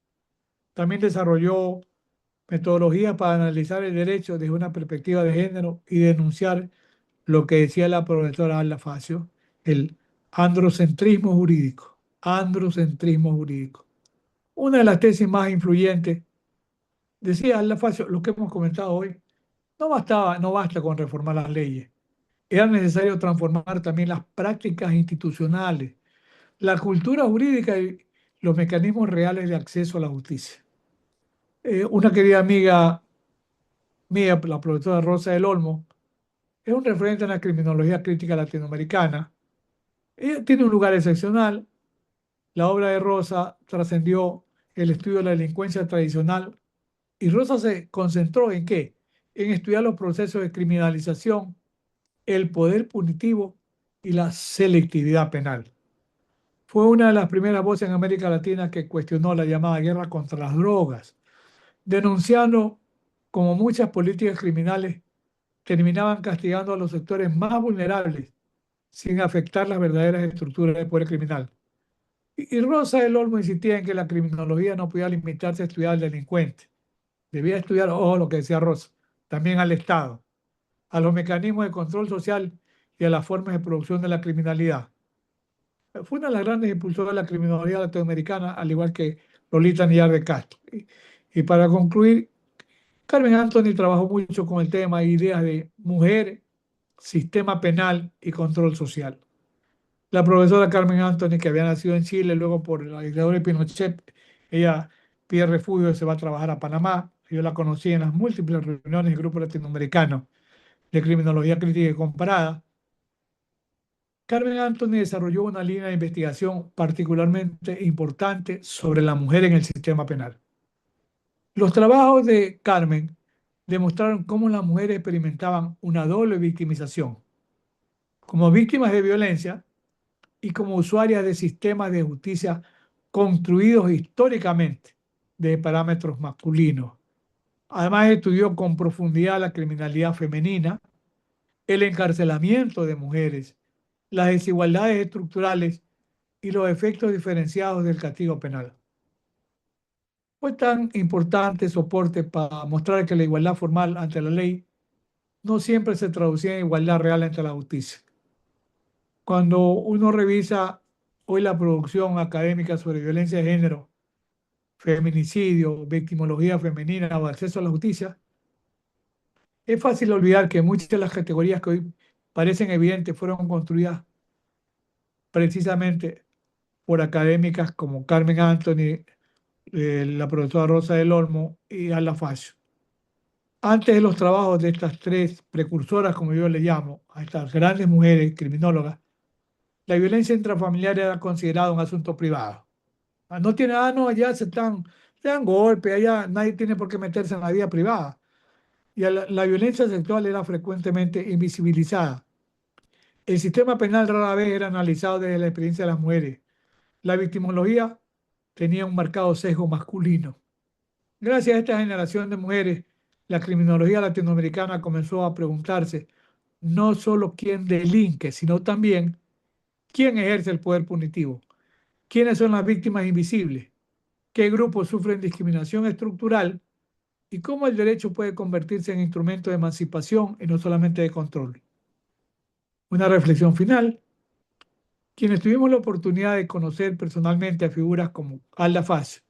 También desarrolló metodologías para analizar el derecho desde una perspectiva de género y denunciar lo que decía la profesora Alda Facio, el androcentrismo jurídico. Androcentrismo jurídico. Una de las tesis más influyentes, decía Alda Facio, lo que hemos comentado hoy, no basta con reformar las leyes. Era necesario transformar también las prácticas institucionales, la cultura jurídica y los mecanismos reales de acceso a la justicia. Una querida amiga mía, la profesora Rosa del Olmo, es un referente en la criminología crítica latinoamericana. Ella tiene un lugar excepcional. La obra de Rosa trascendió el estudio de la delincuencia tradicional y Rosa se concentró en qué? En estudiar los procesos de criminalización, el poder punitivo y la selectividad penal. Fue una de las primeras voces en América Latina que cuestionó la llamada guerra contra las drogas, denunciando como muchas políticas criminales terminaban castigando a los sectores más vulnerables sin afectar las verdaderas estructuras del poder criminal. Y Rosa del Olmo insistía en que la criminología no podía limitarse a estudiar al delincuente. Debía estudiar, ojo, lo que decía Rosa, también al Estado, a los mecanismos de control social y a las formas de producción de la criminalidad. Fue una de las grandes impulsoras de la criminología latinoamericana, al igual que Lolita Nillar de Castro. Y para concluir, Carmen Anthony trabajó mucho con el tema e ideas de mujer, sistema penal y control social. La profesora Carmen Anthony, que había nacido en Chile, luego por la dictadura de Pinochet, ella pide refugio y se va a trabajar a Panamá. Yo la conocí en las múltiples reuniones del Grupo Latinoamericano de Criminología Crítica y Comparada. Carmen Anthony desarrolló una línea de investigación particularmente importante sobre la mujer en el sistema penal. Los trabajos de Carmen demostraron cómo las mujeres experimentaban una doble victimización, como víctimas de violencia y como usuarias de sistemas de justicia construidos históricamente de parámetros masculinos. Además, estudió con profundidad la criminalidad femenina, el encarcelamiento de mujeres, las desigualdades estructurales y los efectos diferenciados del castigo penal. Fue tan importante soporte para mostrar que la igualdad formal ante la ley no siempre se traducía en igualdad real ante la justicia. Cuando uno revisa hoy la producción académica sobre violencia de género, feminicidio, victimología femenina o acceso a la justicia, es fácil olvidar que muchas de las categorías que hoy parecen evidentes fueron construidas precisamente por académicas como Carmen Anthony, la profesora Rosa del Olmo y Ala Fascio. Antes de los trabajos de estas tres precursoras, como yo le llamo, a estas grandes mujeres criminólogas, la violencia intrafamiliar era considerada un asunto privado. No tiene, no, allá se dan golpes, allá nadie tiene por qué meterse en la vida privada. Y la violencia sexual era frecuentemente invisibilizada. El sistema penal rara vez era analizado desde la experiencia de las mujeres. La victimología tenía un marcado sesgo masculino. Gracias a esta generación de mujeres, la criminología latinoamericana comenzó a preguntarse no solo quién delinque, sino también quién ejerce el poder punitivo, quiénes son las víctimas invisibles, qué grupos sufren discriminación estructural y cómo el derecho puede convertirse en instrumento de emancipación y no solamente de control. Una reflexión final. Quienes tuvimos la oportunidad de conocer personalmente a figuras como Alda Faz,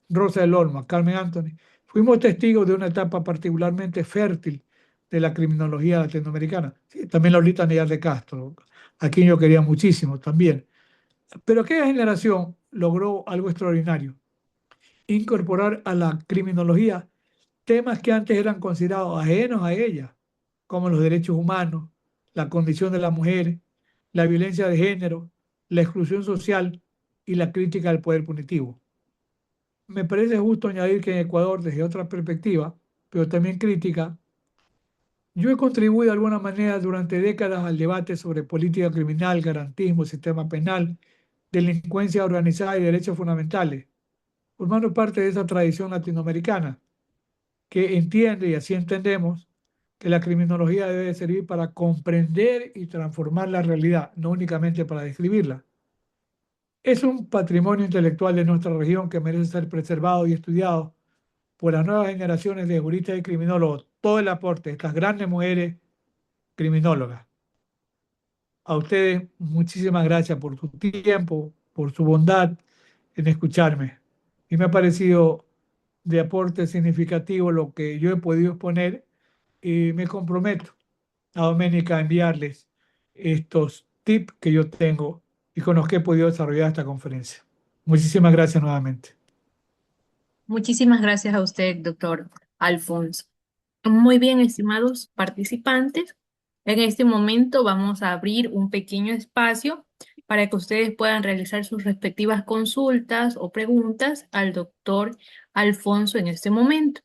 Rosa del Olmo, Carmen Anthony, fuimos testigos de una etapa particularmente fértil de la criminología latinoamericana. Sí, también Lolita Nayar de Castro, a quien yo quería muchísimo también. Pero aquella generación logró algo extraordinario, incorporar a la criminología temas que antes eran considerados ajenos a ella, como los derechos humanos, la condición de la mujer, la violencia de género, la exclusión social y la crítica al poder punitivo. Me parece justo añadir que en Ecuador, desde otra perspectiva, pero también crítica, yo he contribuido de alguna manera durante décadas al debate sobre política criminal, garantismo, sistema penal, delincuencia organizada y derechos fundamentales, formando parte de esa tradición latinoamericana que entiende, y así entendemos, que la criminología debe servir para comprender y transformar la realidad, no únicamente para describirla. Es un patrimonio intelectual de nuestra región que merece ser preservado y estudiado por las nuevas generaciones de juristas y criminólogos. Todo el aporte de estas grandes mujeres criminólogas. A ustedes, muchísimas gracias por su tiempo, por su bondad en escucharme. Y me ha parecido de aporte significativo lo que yo he podido exponer y me comprometo a Doménica a enviarles estos tips que yo tengo y con los que he podido desarrollar esta conferencia. Muchísimas gracias nuevamente. Muchísimas gracias a usted, doctor Alfonso. Muy bien, estimados participantes. En este momento vamos a abrir un pequeño espacio para que ustedes puedan realizar sus respectivas consultas o preguntas al doctor Alfonso en este momento.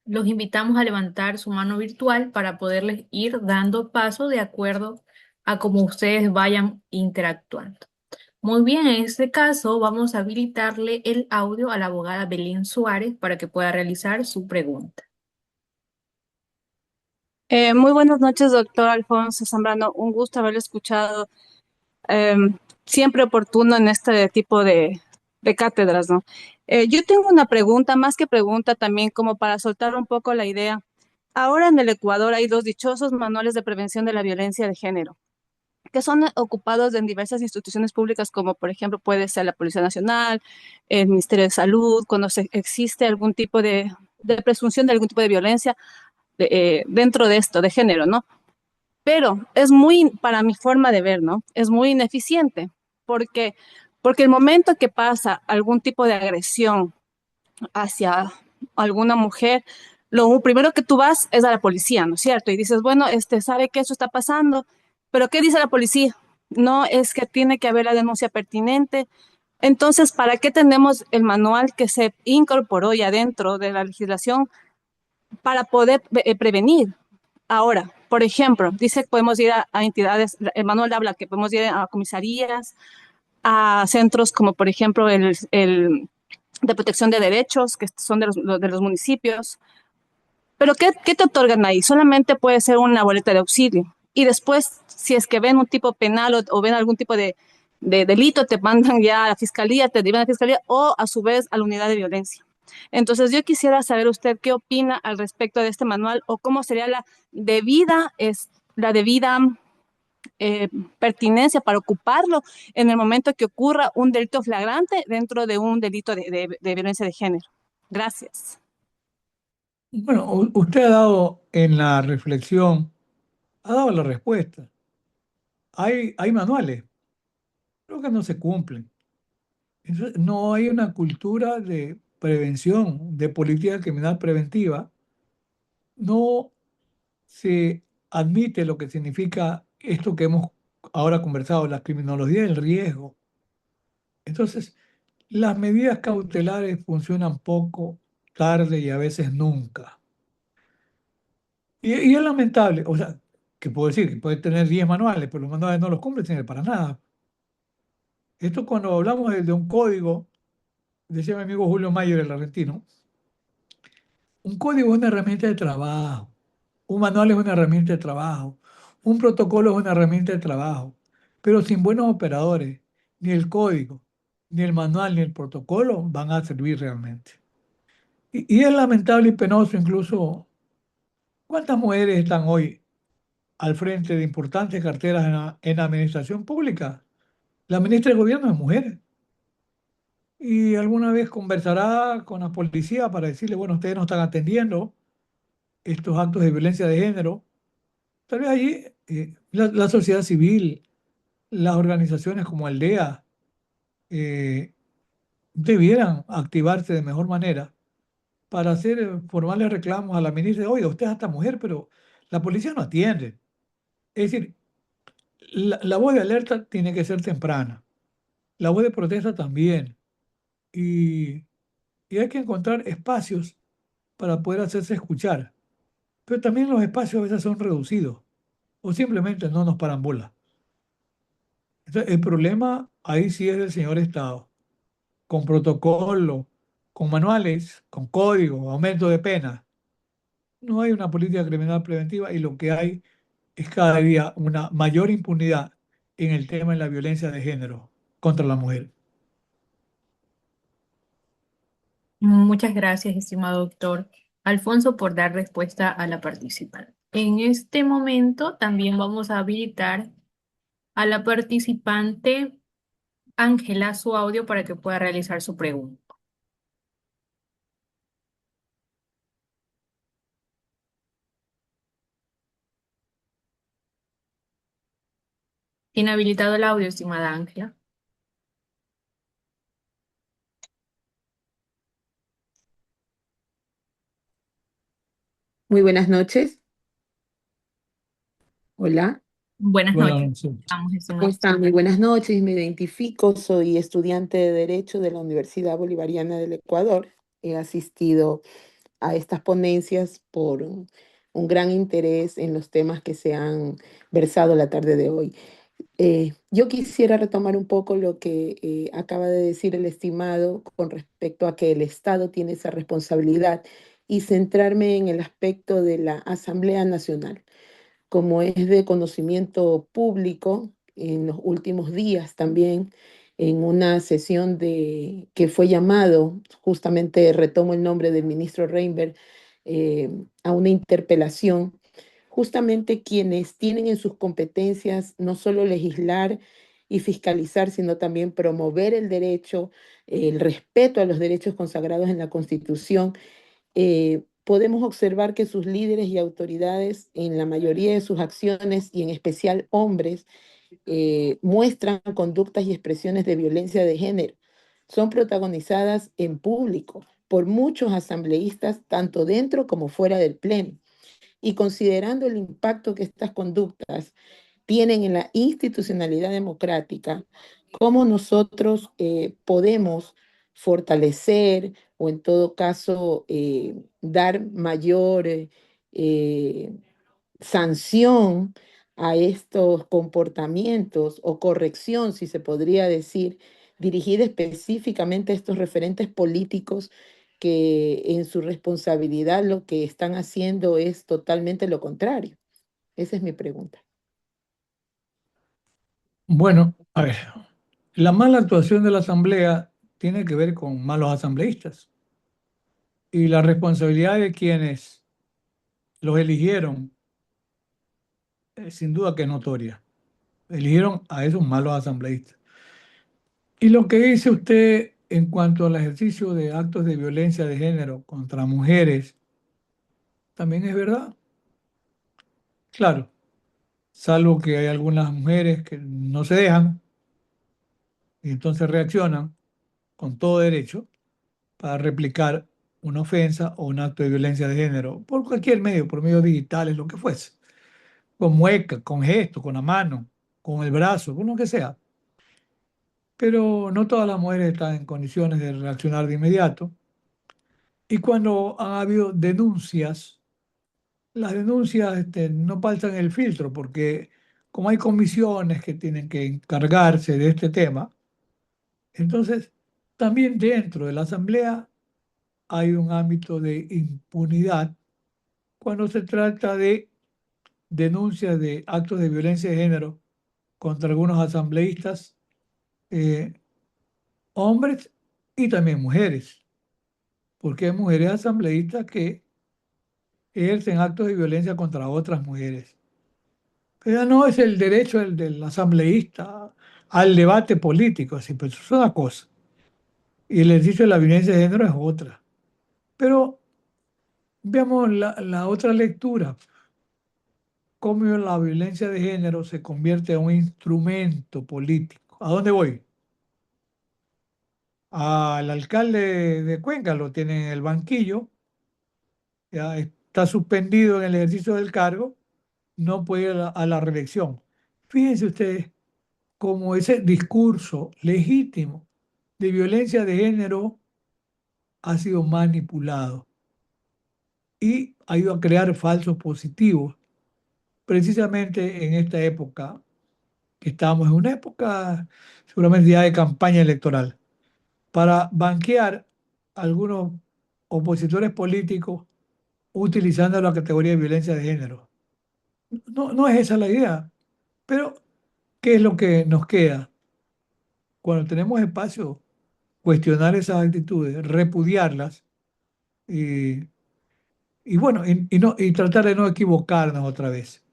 Los invitamos a levantar su mano virtual para poderles ir dando paso de acuerdo a cómo ustedes vayan interactuando. Muy bien, en este caso vamos a habilitarle el audio a la abogada Belén Suárez para que pueda realizar su pregunta. Muy buenas noches, doctor Alfonso Zambrano. Un gusto haberlo escuchado. Siempre oportuno en este tipo de cátedras, ¿no? Yo tengo una pregunta, más que pregunta, también como para soltar un poco la idea. Ahora en el Ecuador hay dos dichosos manuales de prevención de la violencia de género, que son ocupados en diversas instituciones públicas, como por ejemplo puede ser la Policía Nacional, el Ministerio de Salud, cuando existe algún tipo de presunción de algún tipo de violencia dentro de esto, de género, ¿no? Pero es muy, para mi forma de ver, ¿no? Es muy ineficiente, porque, porque el momento que pasa algún tipo de agresión hacia alguna mujer, lo primero que tú vas es a la policía, ¿no es cierto? Y dices, bueno, sabe que eso está pasando, pero ¿qué dice la policía? No es que tiene que haber la denuncia pertinente. Entonces, ¿para qué tenemos el manual que se incorporó ya dentro de la legislación para poder prevenir? Ahora, por ejemplo, dice que podemos ir a entidades, el manual habla que podemos ir a comisarías, a centros como por ejemplo el de protección de derechos, que son de los municipios. Pero ¿qué te otorgan ahí? Solamente puede ser una boleta de auxilio. Y después, si es que ven un tipo penal o ven algún tipo de delito, te mandan ya a la fiscalía, te llevan a la fiscalía o a su vez a la unidad de violencia. Entonces, yo quisiera saber usted qué opina al respecto de este manual o cómo sería la debida eh, pertinencia para ocuparlo en el momento que ocurra un delito flagrante dentro de un delito de violencia de género. Gracias. Bueno, usted ha dado en la reflexión, ha dado la respuesta. Hay manuales, pero que no se cumplen. Entonces, no hay una cultura de prevención, de política criminal preventiva. No se admite lo que significa esto que hemos ahora conversado, la criminología del riesgo. Entonces, las medidas cautelares funcionan poco, tarde y a veces nunca. Y es lamentable, o sea, que puedo decir que puede tener 10 manuales, pero los manuales no los cumple, sirve para nada. Esto cuando hablamos de un código, decía mi amigo Julio Mayer, el argentino, un código es una herramienta de trabajo, un manual es una herramienta de trabajo, un protocolo es una herramienta de trabajo, pero sin buenos operadores, ni el código, ni el manual, ni el protocolo van a servir realmente. Y es lamentable y penoso incluso cuántas mujeres están hoy al frente de importantes carteras en la administración pública. La ministra de Gobierno es mujer y alguna vez conversará con la policía para decirle, bueno, ustedes no están atendiendo estos actos de violencia de género. Tal vez allí la sociedad civil, las organizaciones como Aldea, eh, debieran activarse de mejor manera para hacer formales reclamos a la ministra. Oiga, usted es hasta mujer, pero la policía no atiende. Es decir, la voz de alerta tiene que ser temprana, la voz de protesta también. Y, y hay que encontrar espacios para poder hacerse escuchar. Pero también los espacios a veces son reducidos o simplemente no nos paran bola. Entonces, el problema ahí sí es del señor Estado, con protocolo, con manuales, con código, aumento de pena. No hay una política criminal preventiva y lo que hay es cada día una mayor impunidad en el tema de la violencia de género contra la mujer. Muchas gracias, estimado doctor Alfonso, por dar respuesta a la participante. En este momento también vamos a habilitar a la participante Ángela su audio para que pueda realizar su pregunta. ¿Tiene habilitado el audio, estimada Ángela? Muy buenas noches. Hola. Buenas Bueno, noches. no sé. Vamos, ¿Cómo estimada. están? Muy buenas noches. Me identifico. Soy estudiante de Derecho de la Universidad Bolivariana del Ecuador. He asistido a estas ponencias un gran interés en los temas que se han versado la tarde de hoy. Yo quisiera retomar un poco lo que acaba de decir el estimado con respecto a que el Estado tiene esa responsabilidad y centrarme en el aspecto de la Asamblea Nacional. Como es de conocimiento público, en los últimos días también, en una sesión que fue llamado, justamente retomo el nombre del ministro Reinberg, a una interpelación, justamente quienes tienen en sus competencias no solo legislar y fiscalizar, sino también promover el derecho, el respeto a los derechos consagrados en la Constitución. Podemos observar que sus líderes y autoridades, en la mayoría de sus acciones, y en especial hombres, muestran conductas y expresiones de violencia de género. Son protagonizadas en público por muchos asambleístas, tanto dentro como fuera del Pleno. Y considerando el impacto que estas conductas tienen en la institucionalidad democrática, cómo nosotros podemos fortalecer o en todo caso dar mayor eh, sanción a estos comportamientos o corrección, si se podría decir, dirigida específicamente a estos referentes políticos que en su responsabilidad lo que están haciendo es totalmente lo contrario. Esa es mi pregunta. Bueno, a ver, la mala actuación de la Asamblea tiene que ver con malos asambleístas y la responsabilidad de quienes los eligieron, sin duda que es notoria. Eligieron a esos malos asambleístas. Y lo que dice usted en cuanto al ejercicio de actos de violencia de género contra mujeres, también es verdad. Claro, salvo que hay algunas mujeres que no se dejan y entonces reaccionan con todo derecho para replicar una ofensa o un acto de violencia de género por cualquier medio, por medios digitales, lo que fuese, con mueca, con gesto, con la mano, con el brazo, con lo que sea. Pero no todas las mujeres están en condiciones de reaccionar de inmediato. Y cuando ha habido denuncias, las denuncias no pasan el filtro porque como hay comisiones que tienen que encargarse de este tema, entonces también dentro de la Asamblea hay un ámbito de impunidad cuando se trata de denuncias de actos de violencia de género contra algunos asambleístas, eh, hombres y también mujeres, porque hay mujeres asambleístas que ejercen actos de violencia contra otras mujeres. Pero no es el derecho del asambleísta al debate político, así, pues eso es una cosa. Y el ejercicio de la violencia de género es otra. Pero veamos la otra lectura, cómo la violencia de género se convierte en un instrumento político. ¿A dónde voy? Al alcalde de Cuenca lo tiene en el banquillo, ya está suspendido en el ejercicio del cargo, no puede ir a la reelección. Fíjense ustedes cómo ese discurso legítimo de violencia de género ha sido manipulado y ha ido a crear falsos positivos, precisamente en esta época, que estamos en una época seguramente ya de campaña electoral, para banquear a algunos opositores políticos utilizando la categoría de violencia de género. No, no es esa la idea, pero ¿qué es lo que nos queda? Cuando tenemos espacio, cuestionar esas actitudes, repudiarlas y, y bueno, y tratar de no equivocarnos otra vez,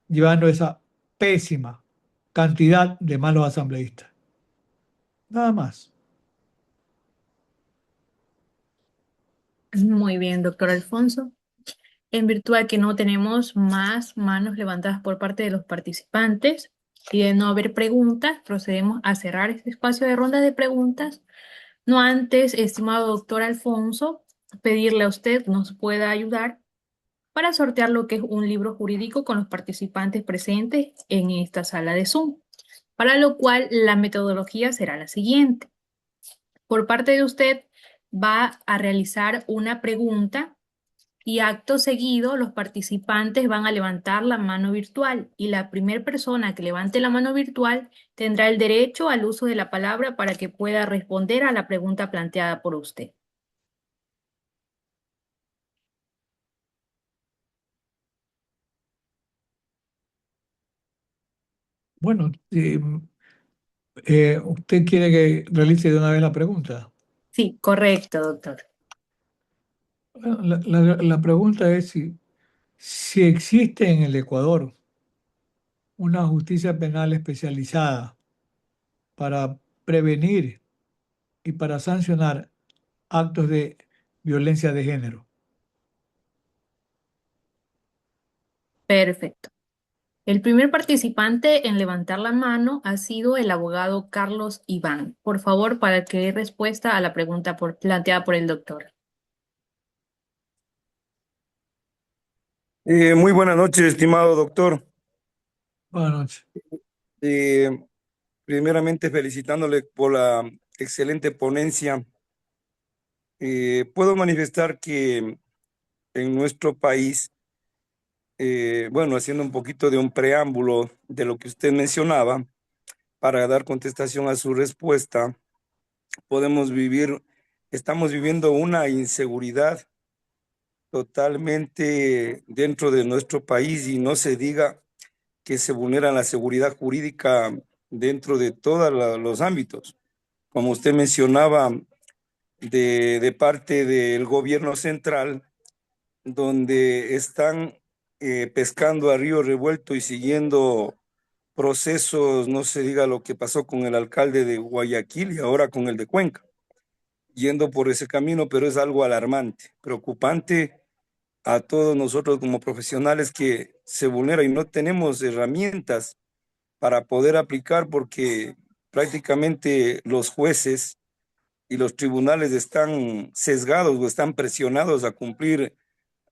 llevando esa pésima cantidad de malos asambleístas. Nada más. Muy bien, doctor Alfonso. En virtud de que no tenemos más manos levantadas por parte de los participantes y de no haber preguntas, procedemos a cerrar este espacio de ronda de preguntas. No antes, estimado doctor Alfonso, pedirle a usted nos pueda ayudar para sortear lo que es un libro jurídico con los participantes presentes en esta sala de Zoom, para lo cual la metodología será la siguiente. Por parte de usted va a realizar una pregunta y acto seguido los participantes van a levantar la mano virtual y la primera persona que levante la mano virtual tendrá el derecho al uso de la palabra para que pueda responder a la pregunta planteada por usted. Bueno, ¿usted quiere que realice de una vez la pregunta? Sí, correcto, doctor. Bueno, la pregunta es si existe en el Ecuador una justicia penal especializada para prevenir y para sancionar actos de violencia de género. Perfecto. El primer participante en levantar la mano ha sido el abogado Carlos Iván. Por favor, para que dé respuesta a la pregunta planteada por el doctor. Muy buenas noches, estimado doctor. Buenas noches. Eh, Primeramente felicitándole por la excelente ponencia. Puedo manifestar que en nuestro país, bueno, haciendo un poquito de un preámbulo de lo que usted mencionaba, para dar contestación a su respuesta, estamos viviendo una inseguridad totalmente dentro de nuestro país y no se diga que se vulnera la seguridad jurídica dentro de todos los ámbitos. Como usted mencionaba, de parte del gobierno central, donde están pescando a río revuelto y siguiendo procesos, no se diga lo que pasó con el alcalde de Guayaquil y ahora con el de Cuenca, yendo por ese camino, pero es algo alarmante, preocupante a todos nosotros como profesionales que se vulnera y no tenemos herramientas para poder aplicar porque prácticamente los jueces y los tribunales están sesgados o están presionados a cumplir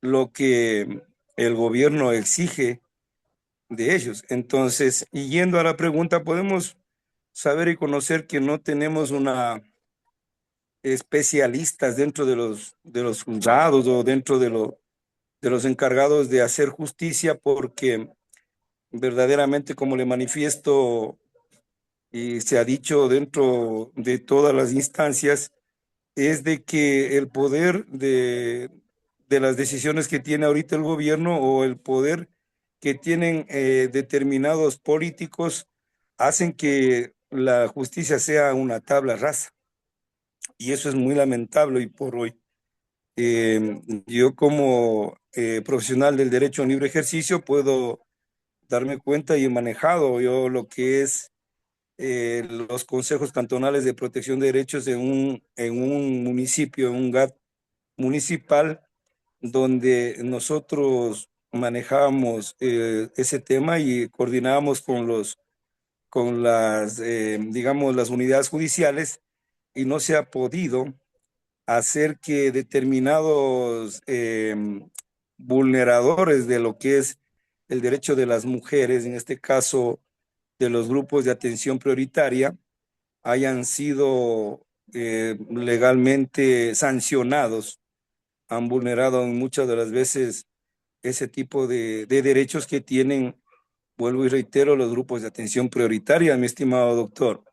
lo que el gobierno exige de ellos. Entonces, y yendo a la pregunta, podemos saber y conocer que no tenemos una especialistas dentro de los juzgados o dentro de los encargados de hacer justicia porque verdaderamente, como le manifiesto y se ha dicho dentro de todas las instancias, es de que el poder de las decisiones que tiene ahorita el gobierno o el poder que tienen determinados políticos hacen que la justicia sea una tabla rasa. Y eso es muy lamentable hoy por hoy. Yo como profesional del derecho a libre ejercicio puedo darme cuenta y he manejado yo lo que es los consejos cantonales de protección de derechos en un municipio, en un GAT municipal, donde nosotros manejábamos ese tema y coordinábamos con las, digamos, las unidades judiciales y no se ha podido hacer que determinados vulneradores de lo que es el derecho de las mujeres, en este caso de los grupos de atención prioritaria, hayan sido legalmente sancionados, han vulnerado muchas de las veces ese tipo de derechos que tienen, vuelvo y reitero, los grupos de atención prioritaria, mi estimado doctor.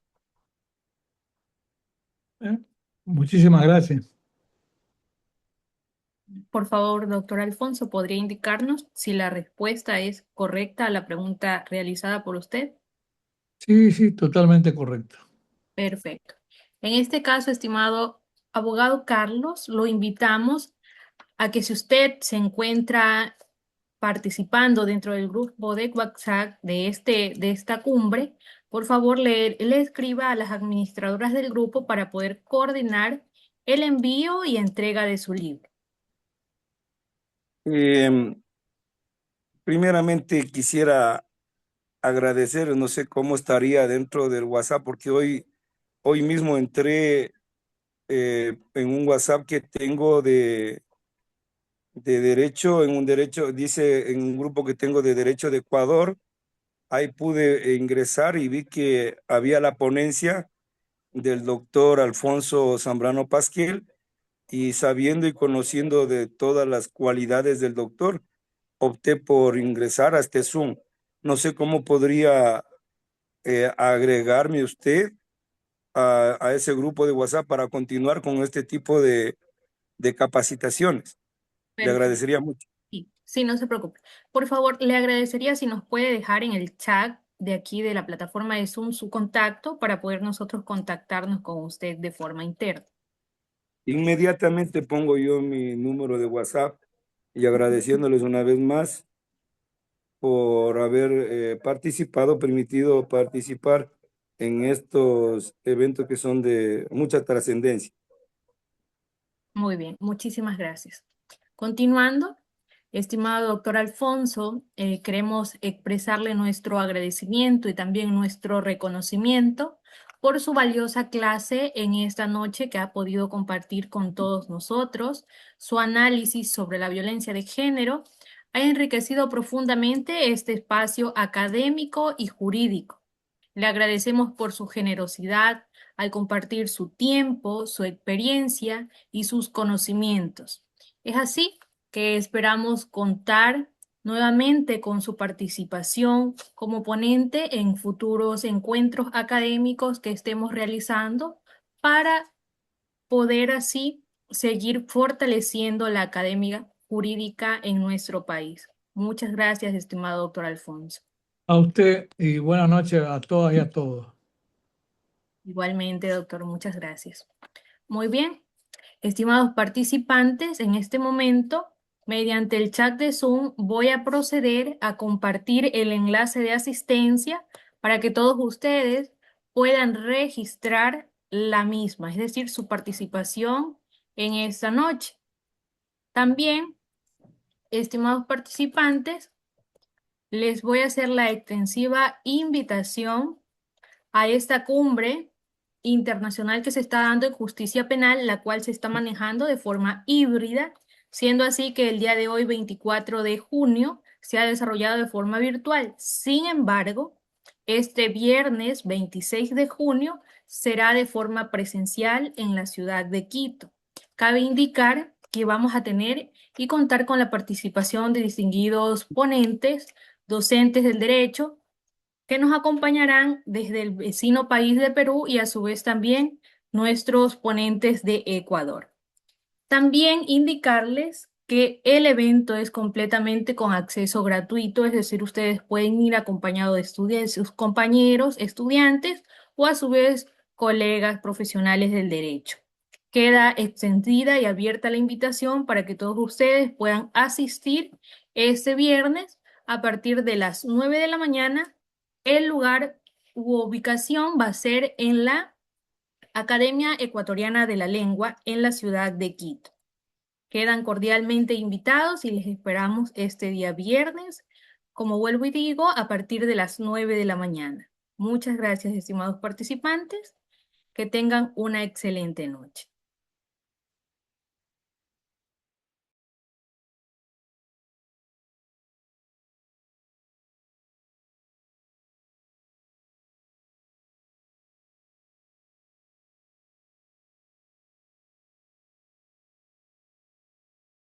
¿Eh? Muchísimas gracias. Por favor, doctor Alfonso, ¿podría indicarnos si la respuesta es correcta a la pregunta realizada por usted? Sí, sí, totalmente correcto. Perfecto. En este caso, estimado abogado Carlos, lo invitamos a que si usted se encuentra participando dentro del grupo de WhatsApp de esta cumbre, por favor le escriba a las administradoras del grupo para poder coordinar el envío y entrega de su libro. Eh, Primeramente quisiera agradecer, no sé cómo estaría dentro del WhatsApp, porque hoy mismo entré en un WhatsApp que tengo de derecho, en un derecho, dice en un grupo que tengo de derecho de Ecuador, ahí pude ingresar y vi que había la ponencia del doctor Alfonso Zambrano Pasquiel y sabiendo y conociendo de todas las cualidades del doctor, opté por ingresar a este Zoom. No sé cómo podría agregarme usted a ese grupo de WhatsApp para continuar con este tipo de capacitaciones. Le Perfecto. agradecería mucho. Sí, sí, no se preocupe. Por favor, le agradecería si nos puede dejar en el chat de aquí de la plataforma de Zoom su contacto para poder nosotros contactarnos con usted de forma interna. Inmediatamente pongo yo mi número de WhatsApp y agradeciéndoles una vez más por haber participado, permitido participar en estos eventos que son de mucha trascendencia. Muy bien, muchísimas gracias. Continuando, estimado doctor Alfonso, queremos expresarle nuestro agradecimiento y también nuestro reconocimiento por su valiosa clase en esta noche que ha podido compartir con todos nosotros. Su análisis sobre la violencia de género ha enriquecido profundamente este espacio académico y jurídico. Le agradecemos por su generosidad al compartir su tiempo, su experiencia y sus conocimientos. Es así que esperamos contar nuevamente con su participación como ponente en futuros encuentros académicos que estemos realizando para poder así seguir fortaleciendo la academia jurídica en nuestro país. Muchas gracias, estimado doctor Alfonso. A usted y buenas noches a todas y a todos. Igualmente, doctor, muchas gracias. Muy bien. Estimados participantes, en este momento, mediante el chat de Zoom, voy a proceder a compartir el enlace de asistencia para que todos ustedes puedan registrar la misma, es decir, su participación en esta noche. También, estimados participantes, les voy a hacer la extensiva invitación a esta cumbre internacional que se está dando en justicia penal, la cual se está manejando de forma híbrida, siendo así que el día de hoy, 24 de junio, se ha desarrollado de forma virtual. Sin embargo, este viernes 26 de junio será de forma presencial en la ciudad de Quito. Cabe indicar que vamos a tener y contar con la participación de distinguidos ponentes, docentes del derecho, que nos acompañarán desde el vecino país de Perú y a su vez también nuestros ponentes de Ecuador. También indicarles que el evento es completamente con acceso gratuito, es decir, ustedes pueden ir acompañados de estudiantes, sus compañeros, estudiantes o a su vez colegas profesionales del derecho. Queda extendida y abierta la invitación para que todos ustedes puedan asistir este viernes a partir de las 9 de la mañana. El lugar u ubicación va a ser en la Academia Ecuatoriana de la Lengua en la ciudad de Quito. Quedan cordialmente invitados y les esperamos este día viernes, como vuelvo y digo, a partir de las 9 de la mañana. Muchas gracias, estimados participantes. Que tengan una excelente noche.